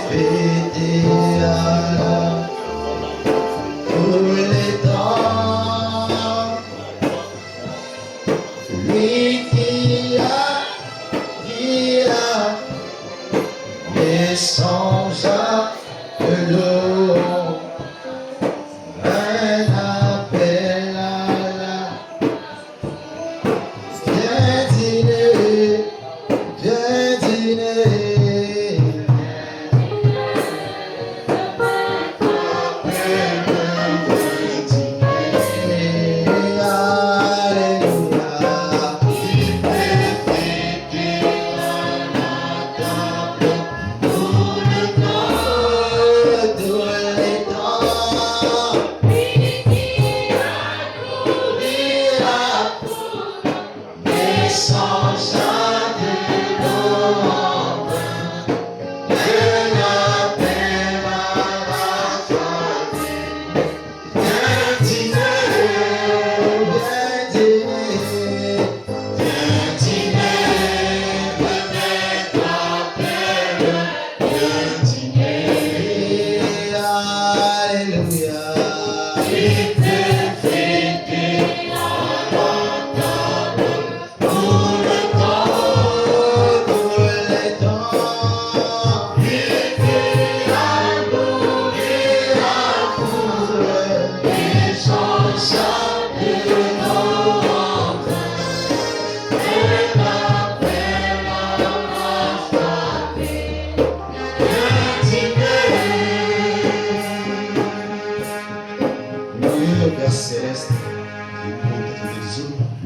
fidèle tous les temps. Lui qui a les songes de l'eau, un appel à la viens dîner, viens dîner.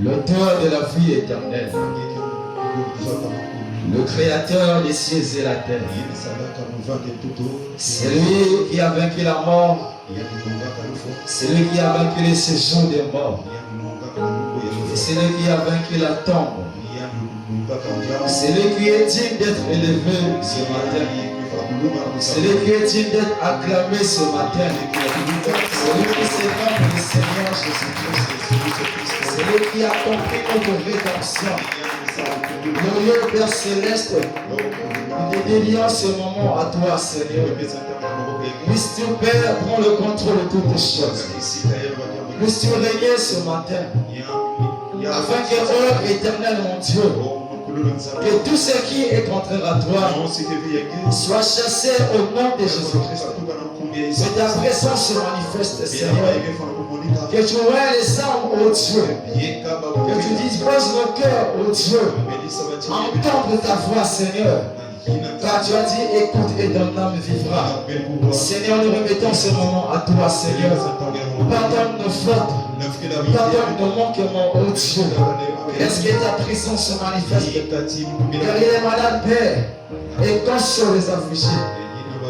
L'auteur de la vie éternelle, le créateur des cieux et la terre, c'est lui qui a vaincu la mort, c'est lui qui a vaincu les séjours des morts, c'est lui qui a vaincu la tombe, c'est lui qui est digne d'être élevé ce matin, c'est lui qui est digne d'être acclamé ce matin, c'est lui qui s'est fait le Seigneur Jésus-Christ. C'est lui qui a compris notre rédemption. Glorieux Père Céleste, nous te dédions ce moment à toi, Seigneur. Puisses-tu, Père, prendre le contrôle de toutes choses. Puisses-tu régner ce matin, afin que l'heure éternelle, mon Dieu, que tout ce qui est contraire à toi soit chassé au nom de Jésus-Christ. Que ta présence se manifeste, Seigneur. Que tu vois les âmes, ô Dieu. Que tu disposes nos cœurs, ô Dieu. Entendre ta voix, Seigneur. Car tu as dit, écoute et ton âme vivra. Seigneur, nous remettons ce moment à toi, Seigneur. Pardonne nos fautes. Pardonne nos manquements, ô Dieu. Est-ce que ta présence se manifeste? Car il est malade, Père. Et console les affligés.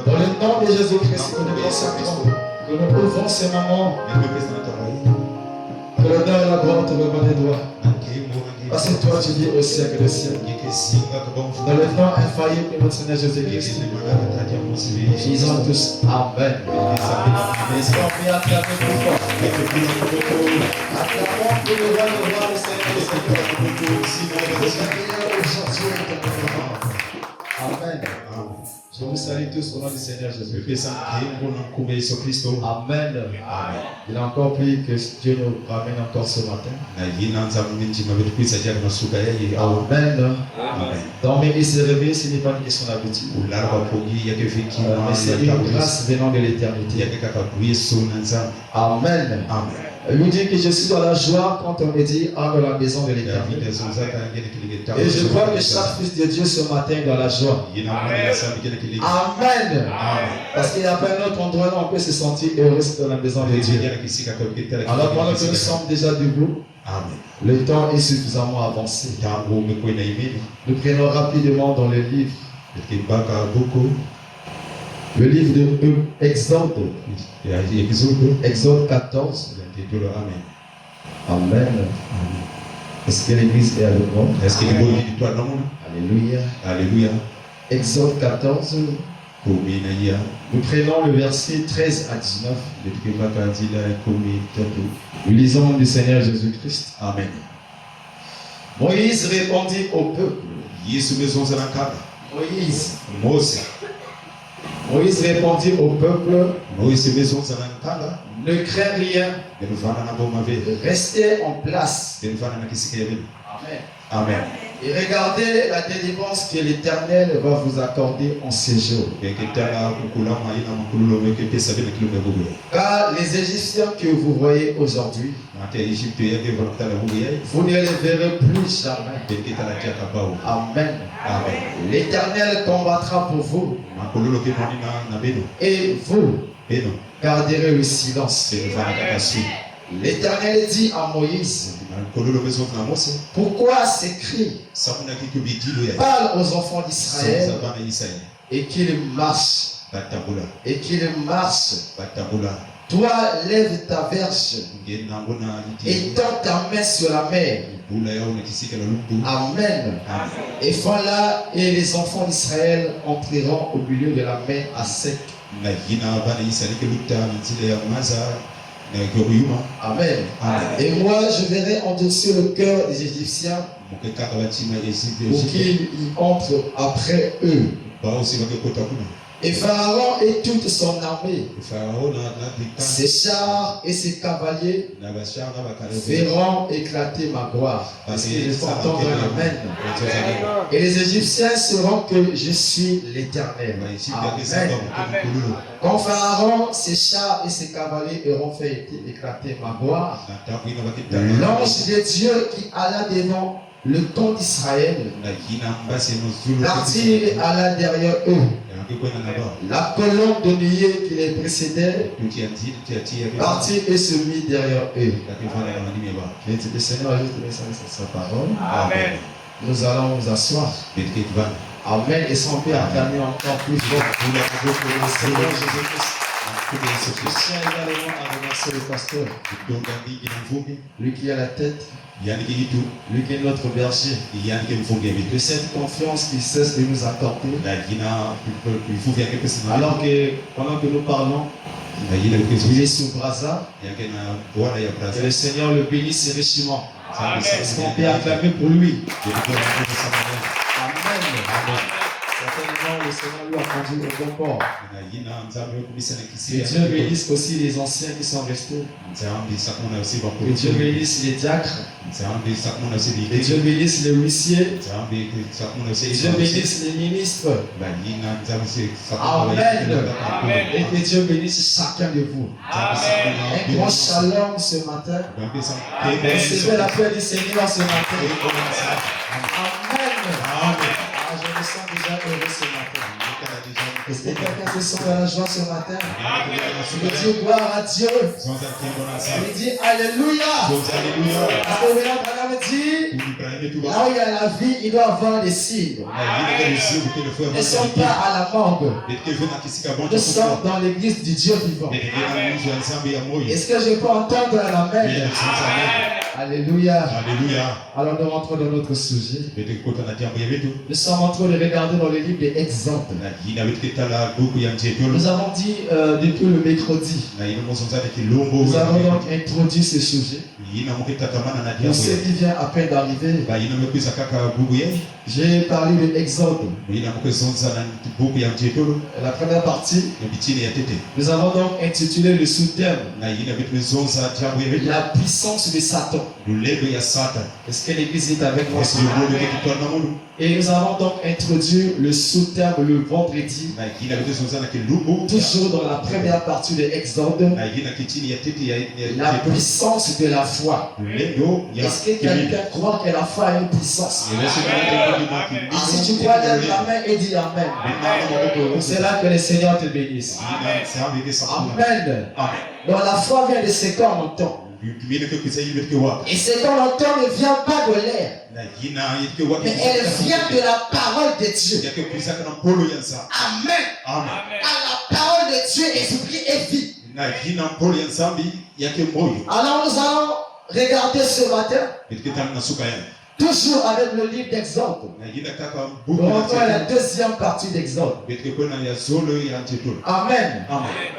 Dans le nom de Jésus-Christ, que nous consacrons, que nous ouvrons ces moments, que l'honneur et la gloire te reviennent des doigts. Parce que toi, tu vis au siècle des siècles. Dans le nom infaillible de notre Seigneur Jésus-Christ, disons tous Amen. Est-ce qu'on peut acclamer plus fort? Acclamons pour le roi de voir le Seigneur. Amen. Je vous salue tous au nom du Seigneur Jésus. Amen. Il a encore pris que Dieu nous ramène encore ce matin. Amen. Dormir et se réveiller, ce n'est pas une question d'habitude. Mais c'est une grâce venant de l'éternité. Amen. Il nous dit que je suis dans la joie quand on me dit entre la maison de l'éternel. Et je crois que chaque fils de Dieu ce matin est dans la joie. Amen. Parce qu'il n'y a pas un autre endroit où on peut se sentir heureux dans la maison de Dieu. Alors pendant que nous sommes déjà debout, le temps est suffisamment avancé. Nous prenons rapidement dans le livre. Le livre de Exode. Exode 14. Amen. Est-ce que l'église est avec moi? Alléluia. Alléluia. Exode 14. Nous prenons le verset 13 à 19. Nous lisons du Seigneur Jésus-Christ. Amen. Moïse Répondit au peuple. Moïse répondit au peuple, ne crains rien, restez en place. Amen. Amen. Et regardez la délivrance que l'Éternel va vous accorder en ces jours. Car les Égyptiens que vous voyez aujourd'hui, vous ne les verrez plus jamais. Amen. L'Éternel combattra pour vous. Et vous garderez le silence. L'Éternel dit à Moïse, pourquoi ces cris? Parle aux enfants d'Israël et qu'ils marchent. Et qu'ils marchent. Toi, lève ta verge et tends ta main sur la mer. Amen. Et voilà, et les enfants d'Israël entreront au milieu de la mer à sec. Amen. Et moi, je verrai endurcir le cœur des Égyptiens pour qu'ils y entrent après eux. Et Pharaon et toute son armée, ses chars et ses cavaliers verront éclater ma gloire. Parce que je t'entends dans l'amen. Et les Égyptiens sauront que je suis l'Éternel. Amen. Quand Pharaon, ses chars et ses cavaliers auront fait éclater ma gloire, l'ange de Dieu qui alla devant le camp d'Israël partit et alla derrière eux. La colonne de nuée qui les précédait partit et se mit derrière eux. Le Seigneur a juste donné sa parole. Amen. Nous allons nous asseoir. Amen. Et son Père acclamer encore plus fort pour le Seigneur Jésus-Christ. Je tiens également à remercier le pasteur, lui qui a la tête, lui qui est notre berger, de cette confiance qu'il cesse de nous accorder. Alors que pendant que nous parlons, il est sous Brazza. Que le Seigneur le bénisse richement. Est-ce qu'on peut acclamer pour lui? Amen. Certainement, le Seigneur lui a conduit au bon port. Que Dieu bénisse aussi les anciens qui sont restés. Que Dieu bénisse les diacres. Que Dieu bénisse les huissiers. Que Dieu bénisse les ministres. Amen. Et que Dieu bénisse chacun de vous. Un grand shalom ce matin. Recevez la paix du Seigneur ce matin. Amen. Je me sens déjà heureux ce matin. Est-ce que quelqu'un se sent dans la joie ce matin? Je dis gloire à Dieu. Je dis Alléluia. Parce que le Branham dit, là où il y a la vie, il doit avoir des signes. Ne sommes pas à la morgue. Nous sommes dans l'église du Dieu vivant. Est-ce que je peux entendre la main? Alléluia. Alors nous rentrons dans notre sujet. Nous sommes en train de regarder dans le livre des Exode. Nous avons dit depuis le mercredi. Nous avons donc introduit ce sujet. Pour ceux qui viennent à peine d'arriver, j'ai parlé de Exode. La première partie, nous avons donc intitulé le sous-thème la puissance de Satan. Est-ce que l'église est avec moi? Et nous avons donc introduit le sous-thème le vendredi, toujours dans la première partie de Exode, la puissance de la foi. Est-ce que quelqu'un croit que la foi a une puissance? Si tu crois, lève la main et dis Amen. C'est là que le Seigneur te bénisse. Amen. Donc la foi vient de ce qu'on entend. Et ce qu'on entend ne vient pas de l'air, mais elle vient de la parole de Dieu. Amen. À la parole de Dieu, esprit et vie. Alors nous allons regarder ce matin Toujours avec le livre d'Exode. On entend la deuxième partie d'Exode. Amen.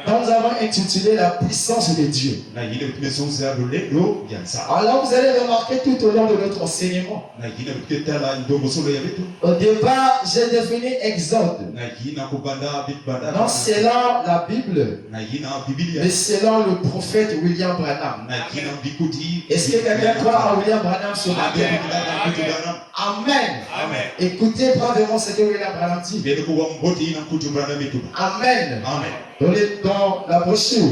Donc nous avons intitulé la puissance de Dieu. Alors vous allez remarquer tout au long de notre enseignement. Au départ, j'ai défini Exode. Non selon la Bible, mais selon le prophète William Branham. Est-ce que quelqu'un croit en William Branham ce matin? Amen. Amen. Écoutez probablement ce que William Branham dit. Amen. Dans la brochure.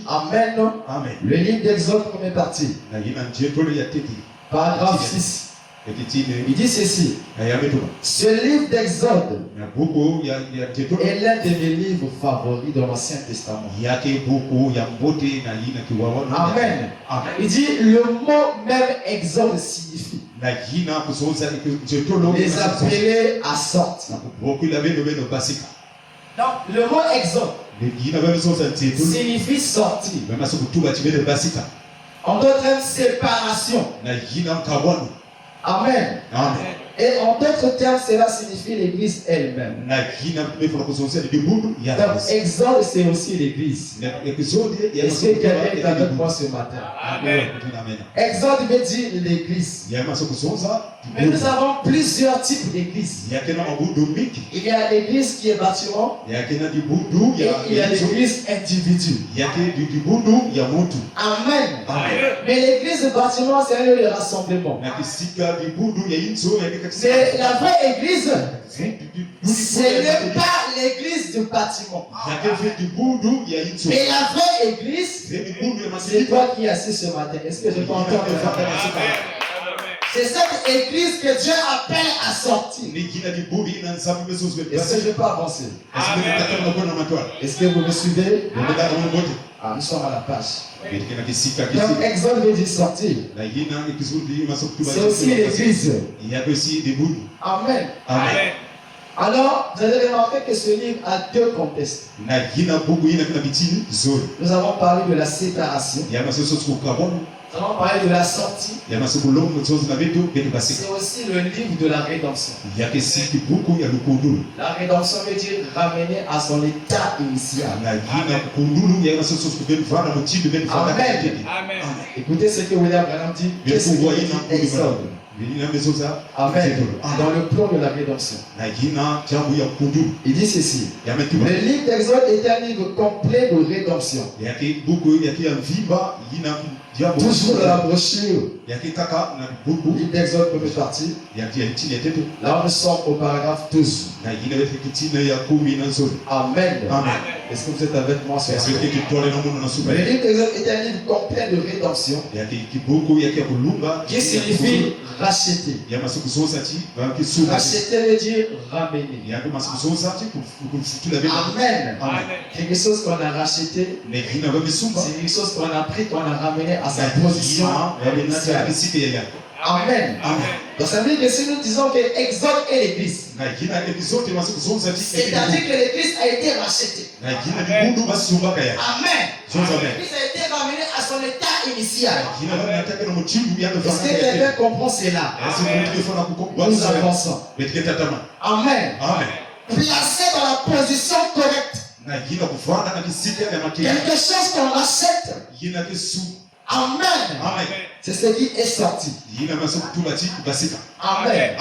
Amen. Amen. Le livre d'Exode, première partie. Paragraphe 6. Il dit ceci. Ce livre d'Exode est l'un de mes livres favoris dans l'Ancien Testament. Amen. Il dit le mot même Exode signifie les appeler à sortir. Donc le mot Exode signifie sortir. En d'autres termes, séparation. Amen. Amen. Et en d'autres termes, cela signifie l'église elle-même. Donc, Exode, c'est aussi l'église. Est-ce que quelqu'un est avec moi ce matin? Amen. Exode veut dire l'église. Mais nous avons plusieurs types d'églises. Il y a l'église qui est bâtiment. Et il y a l'église individu. Amen. Mais l'église bâtiment, c'est un lieu de rassemblement. Mais la vraie église, ce n'est pas l'église de bâtiment. Mais la vraie église, c'est toi qui es assis ce matin. Est-ce que je peux entendre le faire? C'est cette église que Dieu appelle à sortir. Est-ce que je peux avancer? Est-ce que vous me suivez? Ah, nous sommes à la page. Donc, Exode veut dire sortir. C'est aussi l'église. Amen. Amen. Alors, vous allez remarquer que ce livre a deux contextes. Nous avons parlé de la séparation. Nous avons parlé de la sortie. C'est aussi le livre de la rédemption. La rédemption veut dire ramener à son état initial. Amen. Écoutez ce que William Branham dit. Qu'est-ce que vous dit Exode? Amen. Dans le plan de la rédemption. Il dit ceci. Le livre d'Exode est un livre complet de rédemption. Toujours dans la brochure. Livre d'Exode première partie. Là nous sommes au paragraphe 12. Amen. Est-ce que vous êtes avec moi sur ce? Le livre d'Exode est un livre complet de rédemption. Qui signifie racheter. Racheter veut dire ramener. Amen. Quelque chose qu'on a racheté, c'est quelque chose qu'on a pris, qu'on a ramené à sa position initiale. Amen. Donc ça veut dire que si nous disons que Exode est l'église, c'est-à-dire que l'église a été rachetée. Amen. L'église a été ramenée à son état initial. Est-ce que quelqu'un comprend cela? Nous avançons. Amen. Placé dans la position correcte. Quelque chose qu'on rachète. Amen. C'est ce qui est sorti. Amen.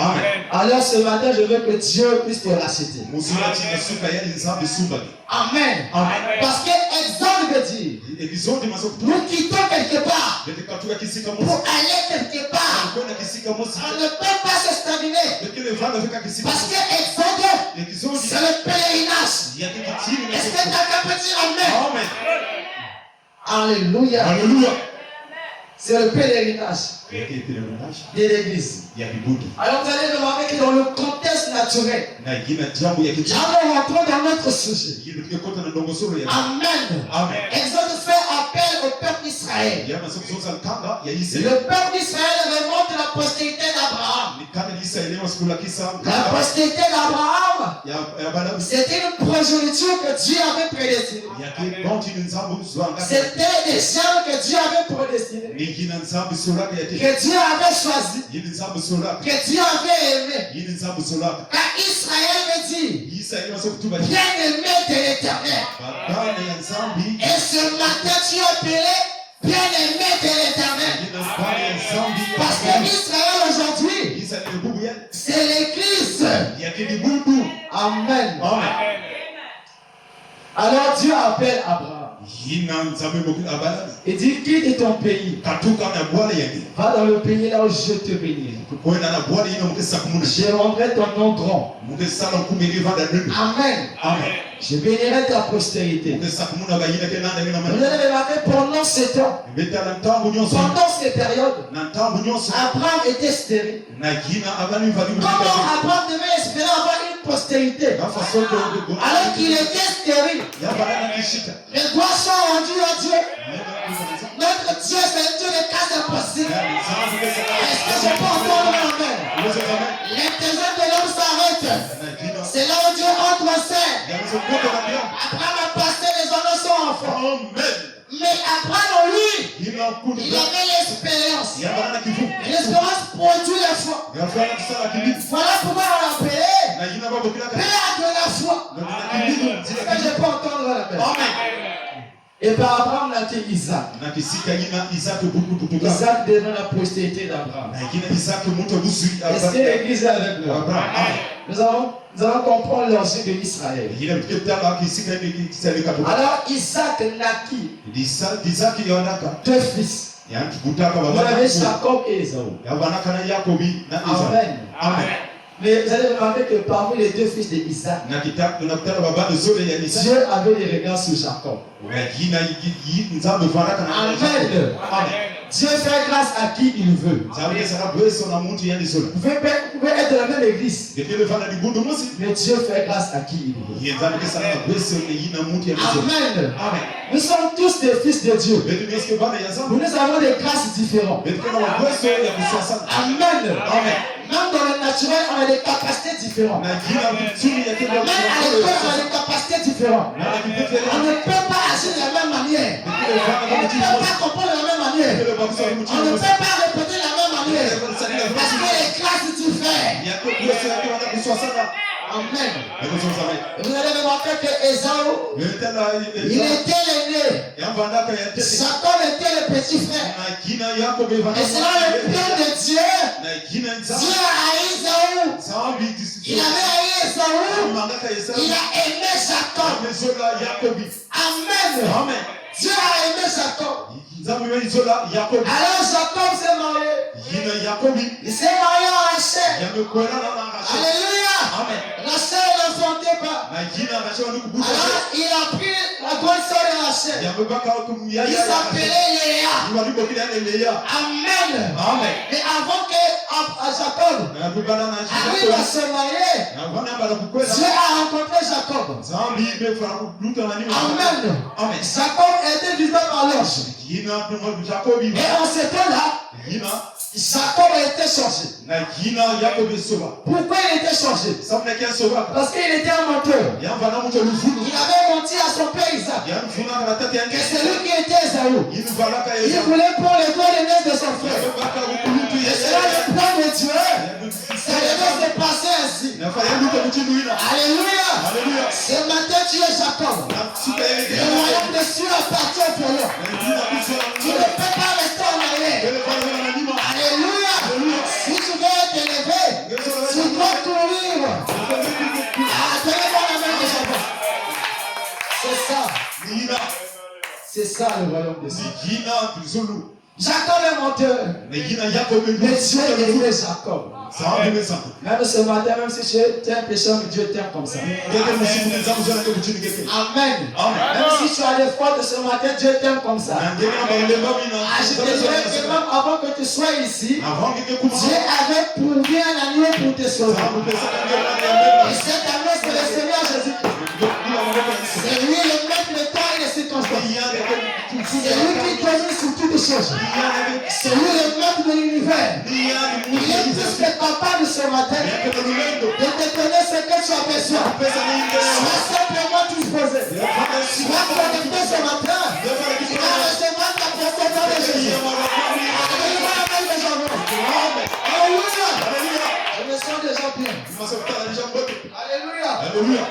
Alors ce matin, je veux que Dieu puisse te racheter. Amen. Parce que Exode veut dire nous quittons quelque part pour aller quelque part. On ne peut pas se stagner. Parce que Exode, c'est le pèlerinage. Est-ce que quelqu'un peut dire Amen? Alléluia. C'est le pèlerinage de l'église. Alors vous allez remarquer que dans le contexte naturel, nous rentrons dans notre sujet. Amen. Exode fait appel au peuple d'Israël. Le peuple d'Israël remonte la postérité d'Abraham. La postérité d'Abraham, c'était une progéniture que Dieu avait prédestinée. C'était des gens que Dieu avait prédestinés, que Dieu avait choisi, que Dieu avait aimé. Car Israël me dit, bien aimé de l'Éternel. Et ce matin, tu es appelé bien aimé de l'Éternel. Parce que Israël aujourd'hui, c'est l'Église. Amen. Alors Dieu appelle Abraham. Il dit, quitte ton pays. Va dans le pays là où je te bénis. Je rendrai ton nom grand. Amen. Je bénirai ta postérité. Vous allez remarquer pendant ce temps, pendant ces périodes, Abraham était stérile. Comment Abraham devait espérer avoir une postérité alors qu'il était stérile? Les doigts sont rendus à Dieu. Notre Dieu, c'est un Dieu de cas impossibles. Est-ce que je peux entendre amen? Les trésors de l'homme s'arrêtent. C'est là où Dieu entre en scène. Abraham a passé les années sans enfant. Mais Abraham, lui, il avait l'expérience. L'espérance produit la foi. Voilà pourquoi on l'appelait Père de la foi. Est-ce que je peux entendre l'appel? Et par Abraham naquit Isaac. Isaac devint la postérité d'Abraham. Est-ce que l'Église est avec nous? Nous allons comprendre l'origine de l'Israël. Alors Isaac naquit deux fils. Vous avez Jacob et Ésaü. Amen. Mais vous allez remarquer que parmi les deux fils d'Isaac, Dieu avait des regards sur Jacob. Amen. Dieu fait grâce à qui il veut. Vous pouvez être de la même église, mais Dieu fait grâce à qui il veut. Amen. Nous sommes tous des fils de Dieu. Nous avons des grâces différentes. Amen. Même dans le naturel, on a des capacités différentes. Même à l'école, on a des capacités différentes. On ne peut pas agir de la même manière. On ne peut pas comprendre de la même manière. On ne peut pas répéter de la même manière. Parce que les classes diffèrent. Amen. Vous allez remarquer que Ésaü, il était l'aîné. Jacob était le petit frère. Et selon le plan de Dieu, Dieu a haï Ésaü. Il avait haï Ésaü. Il a aimé Jacob. Amen. Dieu a aimé Jacob. Alors Jacob s'est marié. Il s'est marié à Rachel. Alléluia. Rachel n'enfantait pas. Alors il a pris la grande sœur de Rachel. Il s'appelait Léa. Amen. Mais avant que Jacob arrive à se marier, Dieu a rencontré Jacob. Amen. Jacob était vivant à l'ange. Et en ce temps-là, Jacob a été changé. Pourquoi il était changé? Parce qu'il était un menteur. Il avait menti à son père Isaac que c'est lui qui était Ésaü. Il voulait prendre les doigts de l'aise de son frère. Et c'est là le plan de Dieu. Ça devait se passer ainsi. Alléluia. Ce matin tu es Jacob. Le royaume de Dieu appartient au Père. Tu ne peux pas rester en arrière. Alléluia. Si tu veux t'élever, tu dois courir. Donnez-moi la main de Jacob. C'est ça. C'est ça le royaume de Dieu. Jacob est menteur. Mais Dieu aimait Jacob. Même ce matin, même si tu es un pécheur, Dieu t'aime comme ça. Amen. Même si tu as des fautes ce matin, Dieu t'aime comme ça. Je te dirais que même avant que tu sois ici, Dieu avait pourvu un agneau pour te sauver. Et cet agneau, c'est le Seigneur Jésus-Christ. C'est lui le maître, le temps et les circonstances. C'est lui qui domine sur toutes chose. C'est lui le maître de l'univers. Il est plus que capable ce matin de te donner ce que tu as besoin. Sois simplement disposé. Sois connecté ce matin. Tu vas recevoir ta protection de Jésus. Alléluia. Je me sens déjà bien. Alléluia.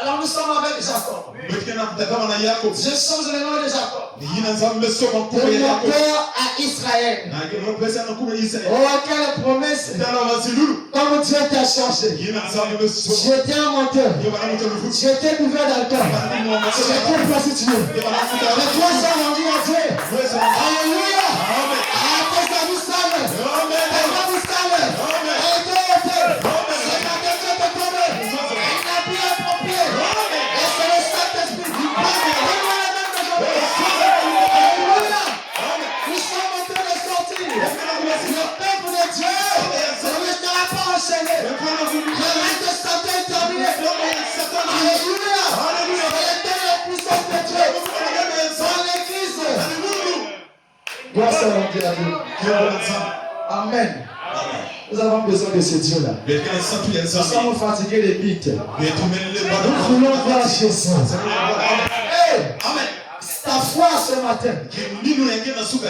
Alors nous sommes avec Jacob. Je change le nom de Jacob. De mon père à Israël. Oh, quelle promesse. Comme Dieu t'a changé. J'étais un menteur. J'étais couvert d'alcool. J'étais prostitué. Mais toi, ça rendu à Dieu. Alléluia. Ah, tes amis savent. Tes amis savent. Amen. Nous avons besoin de ce Dieu-là. Nous sommes fatigués des bites. Nous voulons voir Jésus. Amen. Ta foi ce matin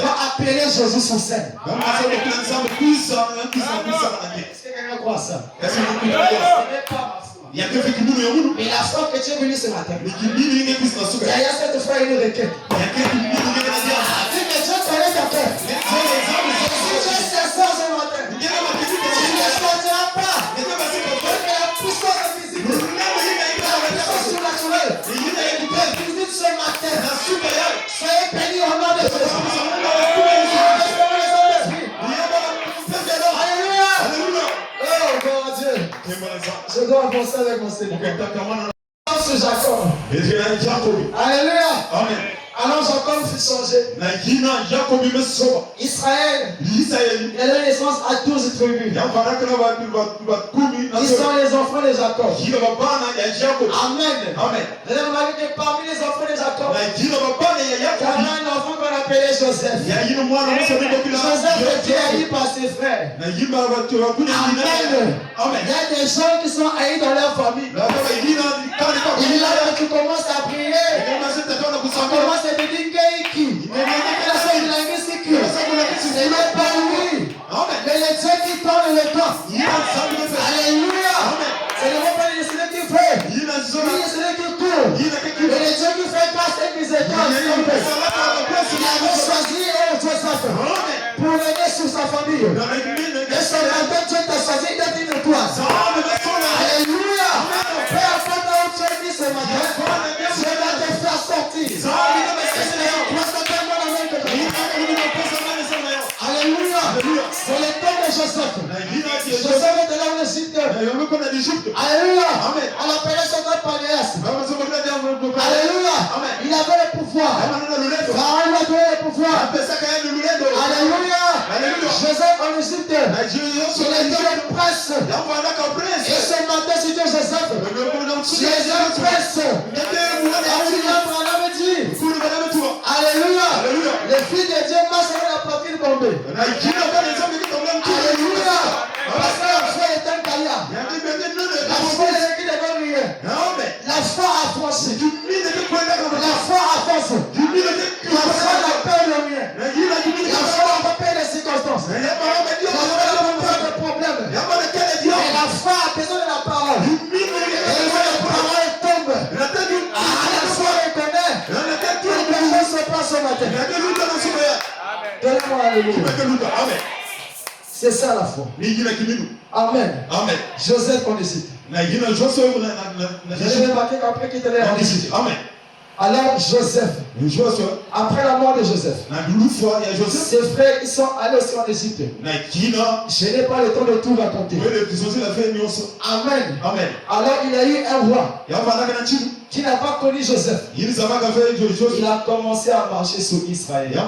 va appeler Jésus sur scène. Est-ce que quelqu'un croit ça? Il y a que mais la foi que tu es venu ce matin, derrière cette foi, il y a une requête. Si Dieu connaît ta cœur, si tu es sincère ce matin, tu ne sortiras pas de la puissance physique, la puissance surnaturelle. Visite ce matin, soyez bénis au nom de Jésus. Je dois avancer avec mon Seigneur. C'est Jacob. Alléluia. Amen. Alors Jacob fut changé. Israël, il a donné naissance à 12 tribus. Ils sont les enfants de Jacob. Amen. Amen. Vous avez remarqué que parmi les enfants de Jacob, il y avait un enfant qu'on appelait Joseph. Joseph était haï par ses frères. Amen. Il y a des gens qui sont haïs dans leur famille. Et là, tu commences à prier. Tu commences à te dire qui c'est même pas lui. Mais le Dieu qui tourne le temps. Alléluia. C'est le même pas le Seigneur qui fait. Lui, le Seigneur qui court. Mais le Dieu qui fait grâce et miséricorde. Il avait choisi Joseph pour l'aider sur sa famille. Et ce matin, Dieu t'a choisi d'être une toi. Alléluia. Peu importe où tu es mis ce matin, Dieu va te faire sortir. Alléluia. C'est le temps de Joseph. Joseph était là en Égypte. Alléluia. On appelait son nom Panéas. Alléluia. Il avait le pouvoir. Pharaon lui a donné le pouvoir. Alléluia. Joseph en Égypte. Il était le prince. Et ce matin, c'est Dieu Joseph. Tu es un prince. Alléluia. Les filles de Dieu marchent avec la poitrine tombée. Alléluia. Parce que la foi est un caillard. La foi est qui ne donne rien. La foi avance. La foi avance. La foi n'a peur de rien. La foi n'a pas peur des circonstances. La foi n'a pas peur de problèmes. Et la foi a besoin de la parole. Et quand la parole tombe, la foi reconnaît que les choses se passent ce matin. Donnez-moi alléluia. C'est ça la foi. Amen. Amen. Joseph qu'on décide. Vous avez remarqué qu'après qu'il était en Égypte. Amen. Alors Joseph, après la mort de Joseph, ses frères ils sont allés aussi en Égypte. Je n'ai pas le temps de tout raconter. Amen. Amen. Alors il a eu un roi qui n'a pas connu Joseph. Il a commencé à marcher sur Israël. Il a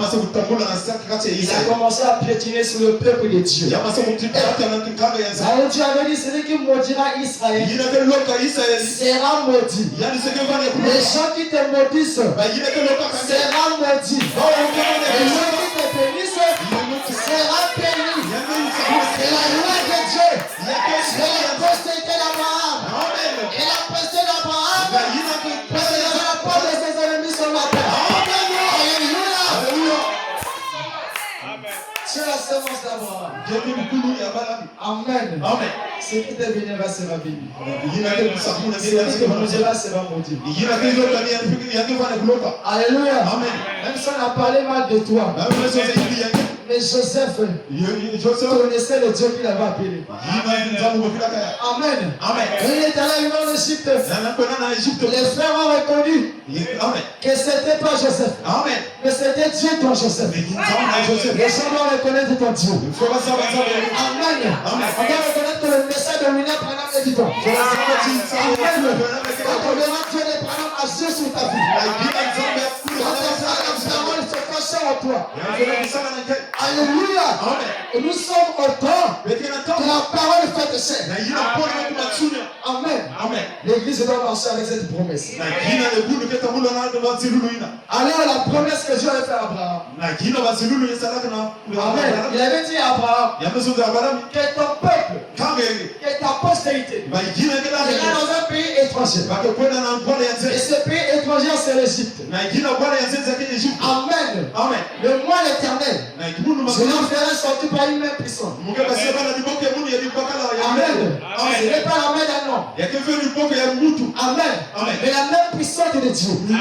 commencé à piétiner sur le peuple de Dieu. Alors Dieu avait dit, celui qui maudira Israël sera maudit. Les gens qui te maudissent sera maudit. Les gens qui te semence d'Abraham. Amen. Amen. Ce qui deviendra sera béni. Ce Ce qui mangera sera maudit. Alléluia. Amen. Même si on a parlé mal de toi. Mais Joseph connaissait le Dieu qu'il avait appelé. Amen. Amen. Il est allé en Égypte. Les frères ont reconnu que ce n'était pas Joseph. Amen. Mais c'était Dieu ton Joseph. Les gens doivent reconnaître ton Dieu. Amen. On doit reconnaître que le message de William Branham est vivant. Amen. Quand on verra Dieu de Branham agir sur ta vie. Quand on verra la parole se cacher en toi. Alléluia. Nous sommes au temps que la parole fait de chair. Amen. L'église doit marcher avec cette promesse. Alors la promesse que Dieu avait fait à Abraham. Amen. Il avait dit à Abraham que ton peuple, que ta postérité ira dans un pays étranger. Et ce pays étranger c'est l'Égypte. Amen. Mais moi l'éternel, je l'enverrai sortir par une main puissante. Amen. Ce n'est pas la main d'un homme. Amen. Mais la main puissante de Dieu. La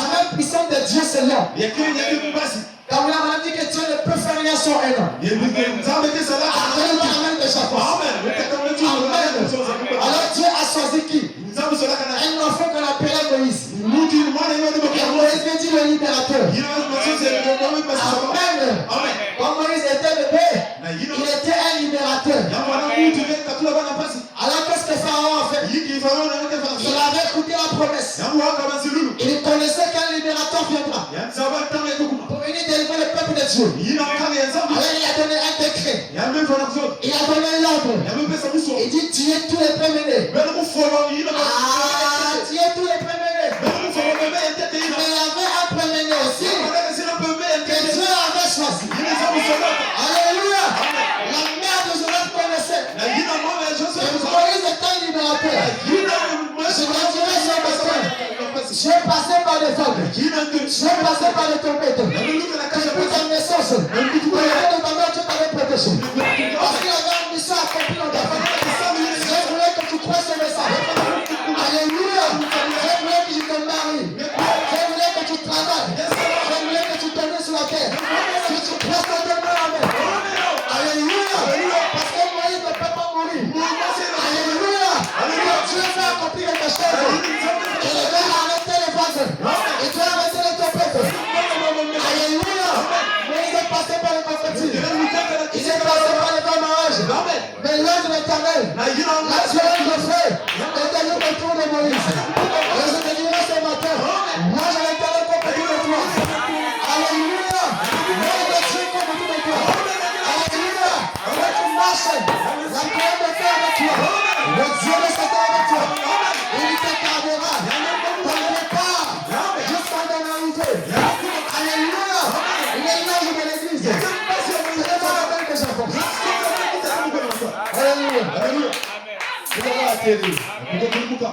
main puissante de Dieu c'est l'homme. Quand on a dit que Dieu ne peut faire rien sans un homme. Alors Dieu a choisi qui? Un enfant qu'on appelait Moïse. Et Moïse veut dire le libérateur. Amen. Quand Moïse était bébé, il était un libérateur. Alors qu'est-ce que Pharaon a fait? Il avait écouté la promesse. Il connaissait qu'un libérateur viendra pour venir délivrer le peuple de Dieu. Alors il a donné un décret. Il a donné l'ordre. Il dit tuez tous les premiers-nés. Tuez tous les premiers-nés. Mais il y avait un premier-né aussi que Dieu avait choisi. Alléluia. La mère de Joseph connaissait. Moïse est un libérateur. Je continuais son baptême. Je passais par les vagues. Je passais par les tempêtes. Depuis ta naissance, depuis ta mère, Dieu t'avait protégé. Parce qu'il avait une mission accomplie dans ta vie. Je voulais que tu crois ce message. Alléluia. Je voulais que tu te maries. Je voulais que tu travailles. Je voulais que tu te mettes sur la terre. Si tu crois que Dieu meurt, amen. Alléluia. Parce que Moïse ne peut pas mourir. Alléluia. Dieu veut accomplir quelque chose. Il veut arrêter les vagues. Il veut arrêter les tempêtes. Alléluia. Moïse est passé par les prophéties. Il est passé par les bons mariages. Mais l'ange de l'Éternel, la violence de feu, était le autour de Moïse. Et je te dirai ce matin, l'ange de l'Éternel comme autour de toi. Alléluia. L'ange de Dieu comme autour de toi. Alléluia. Quand tu marches, la colonne de feu avec toi. Le Dieu de Satan avec toi. Il te gardera. Ton départ jusqu'à ton arrivée. Alléluia. Il est l'ange de l'église. C'est le bordel que j'apporte. Alléluia.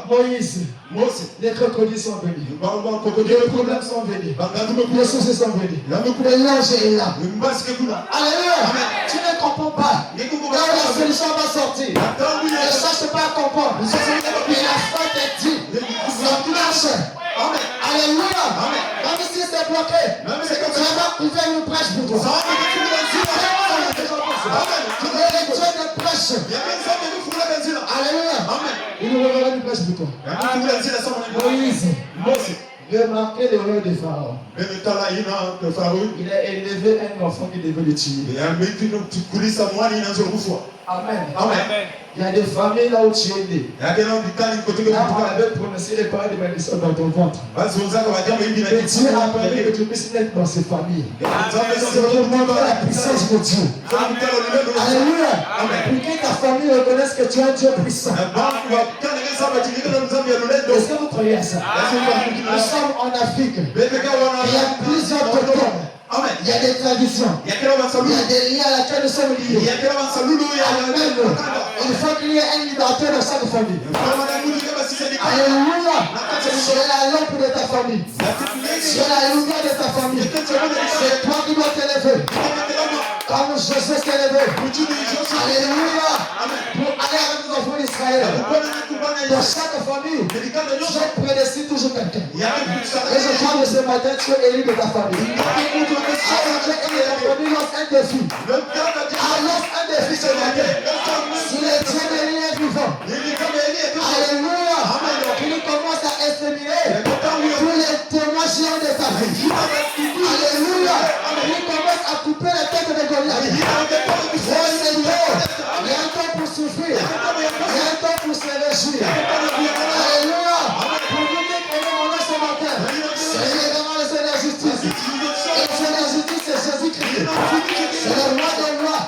Moïse, les crocodiles sont venus. Les problèmes sont venus. Les soucis sont venus. Le linge est là. Alléluia. Tu ne comprends pas. Là la solution va sortir. Ne cherche pas à comprendre. Mais la foi te dit. Ça marche. Alléluia. Même si c'est bloqué, ça va ouvrir une brèche pour toi. Il est le Dieu de brèche. Alléluia. Il nous révèle une brèche pour toi. Moïse remarquez l'erreur de Pharaon. Il a élevé un enfant qui devait le tuer. Amen. Il y a des familles là où tu es né. Là on avait prononcé les paroles de bénédiction dans ton ventre. Et Dieu a permis que tu puisses naître dans ces familles. C'est pour montrer la puissance de Dieu. Alléluia. Pour que ta famille reconnaisse que tu es un Dieu puissant. Est-ce que vous croyez à ça? Nous sommes en Afrique. Il y a plusieurs totems. Il y a des traditions. Il y a des liens à laquelle nous sommes liés. Amen. Il faut qu'il y ait un libérateur dans chaque famille. Alléluia. C'est la lampe de ta famille. C'est la lumière de ta famille. C'est toi qui dois t'élever. Comme Josué s'est levé. Alléluia. Pour aller avec les enfants d'Israël. Dans chaque famille, Dieu prédestine toujours quelqu'un. Et je crois que ce matin, tu es élu de ta famille. Alors tu es élu de ta famille, lance un défi. Lance un défi ce matin. Si le Dieu d'Élie est vivant. Alléluia. Il commence à exterminer tous les témoins géants de ta vie. Alléluia. Il commence à couper la tête de Goliath. Oh Seigneur, il y a un temps pour souffrir. Il y a un temps pour se réjouir. Alléluia. Pour vous dire que mon nom ce matin, c'est vraiment le Seigneur justice. Et le Seigneur justice, c'est Jésus-Christ. C'est le roi des rois.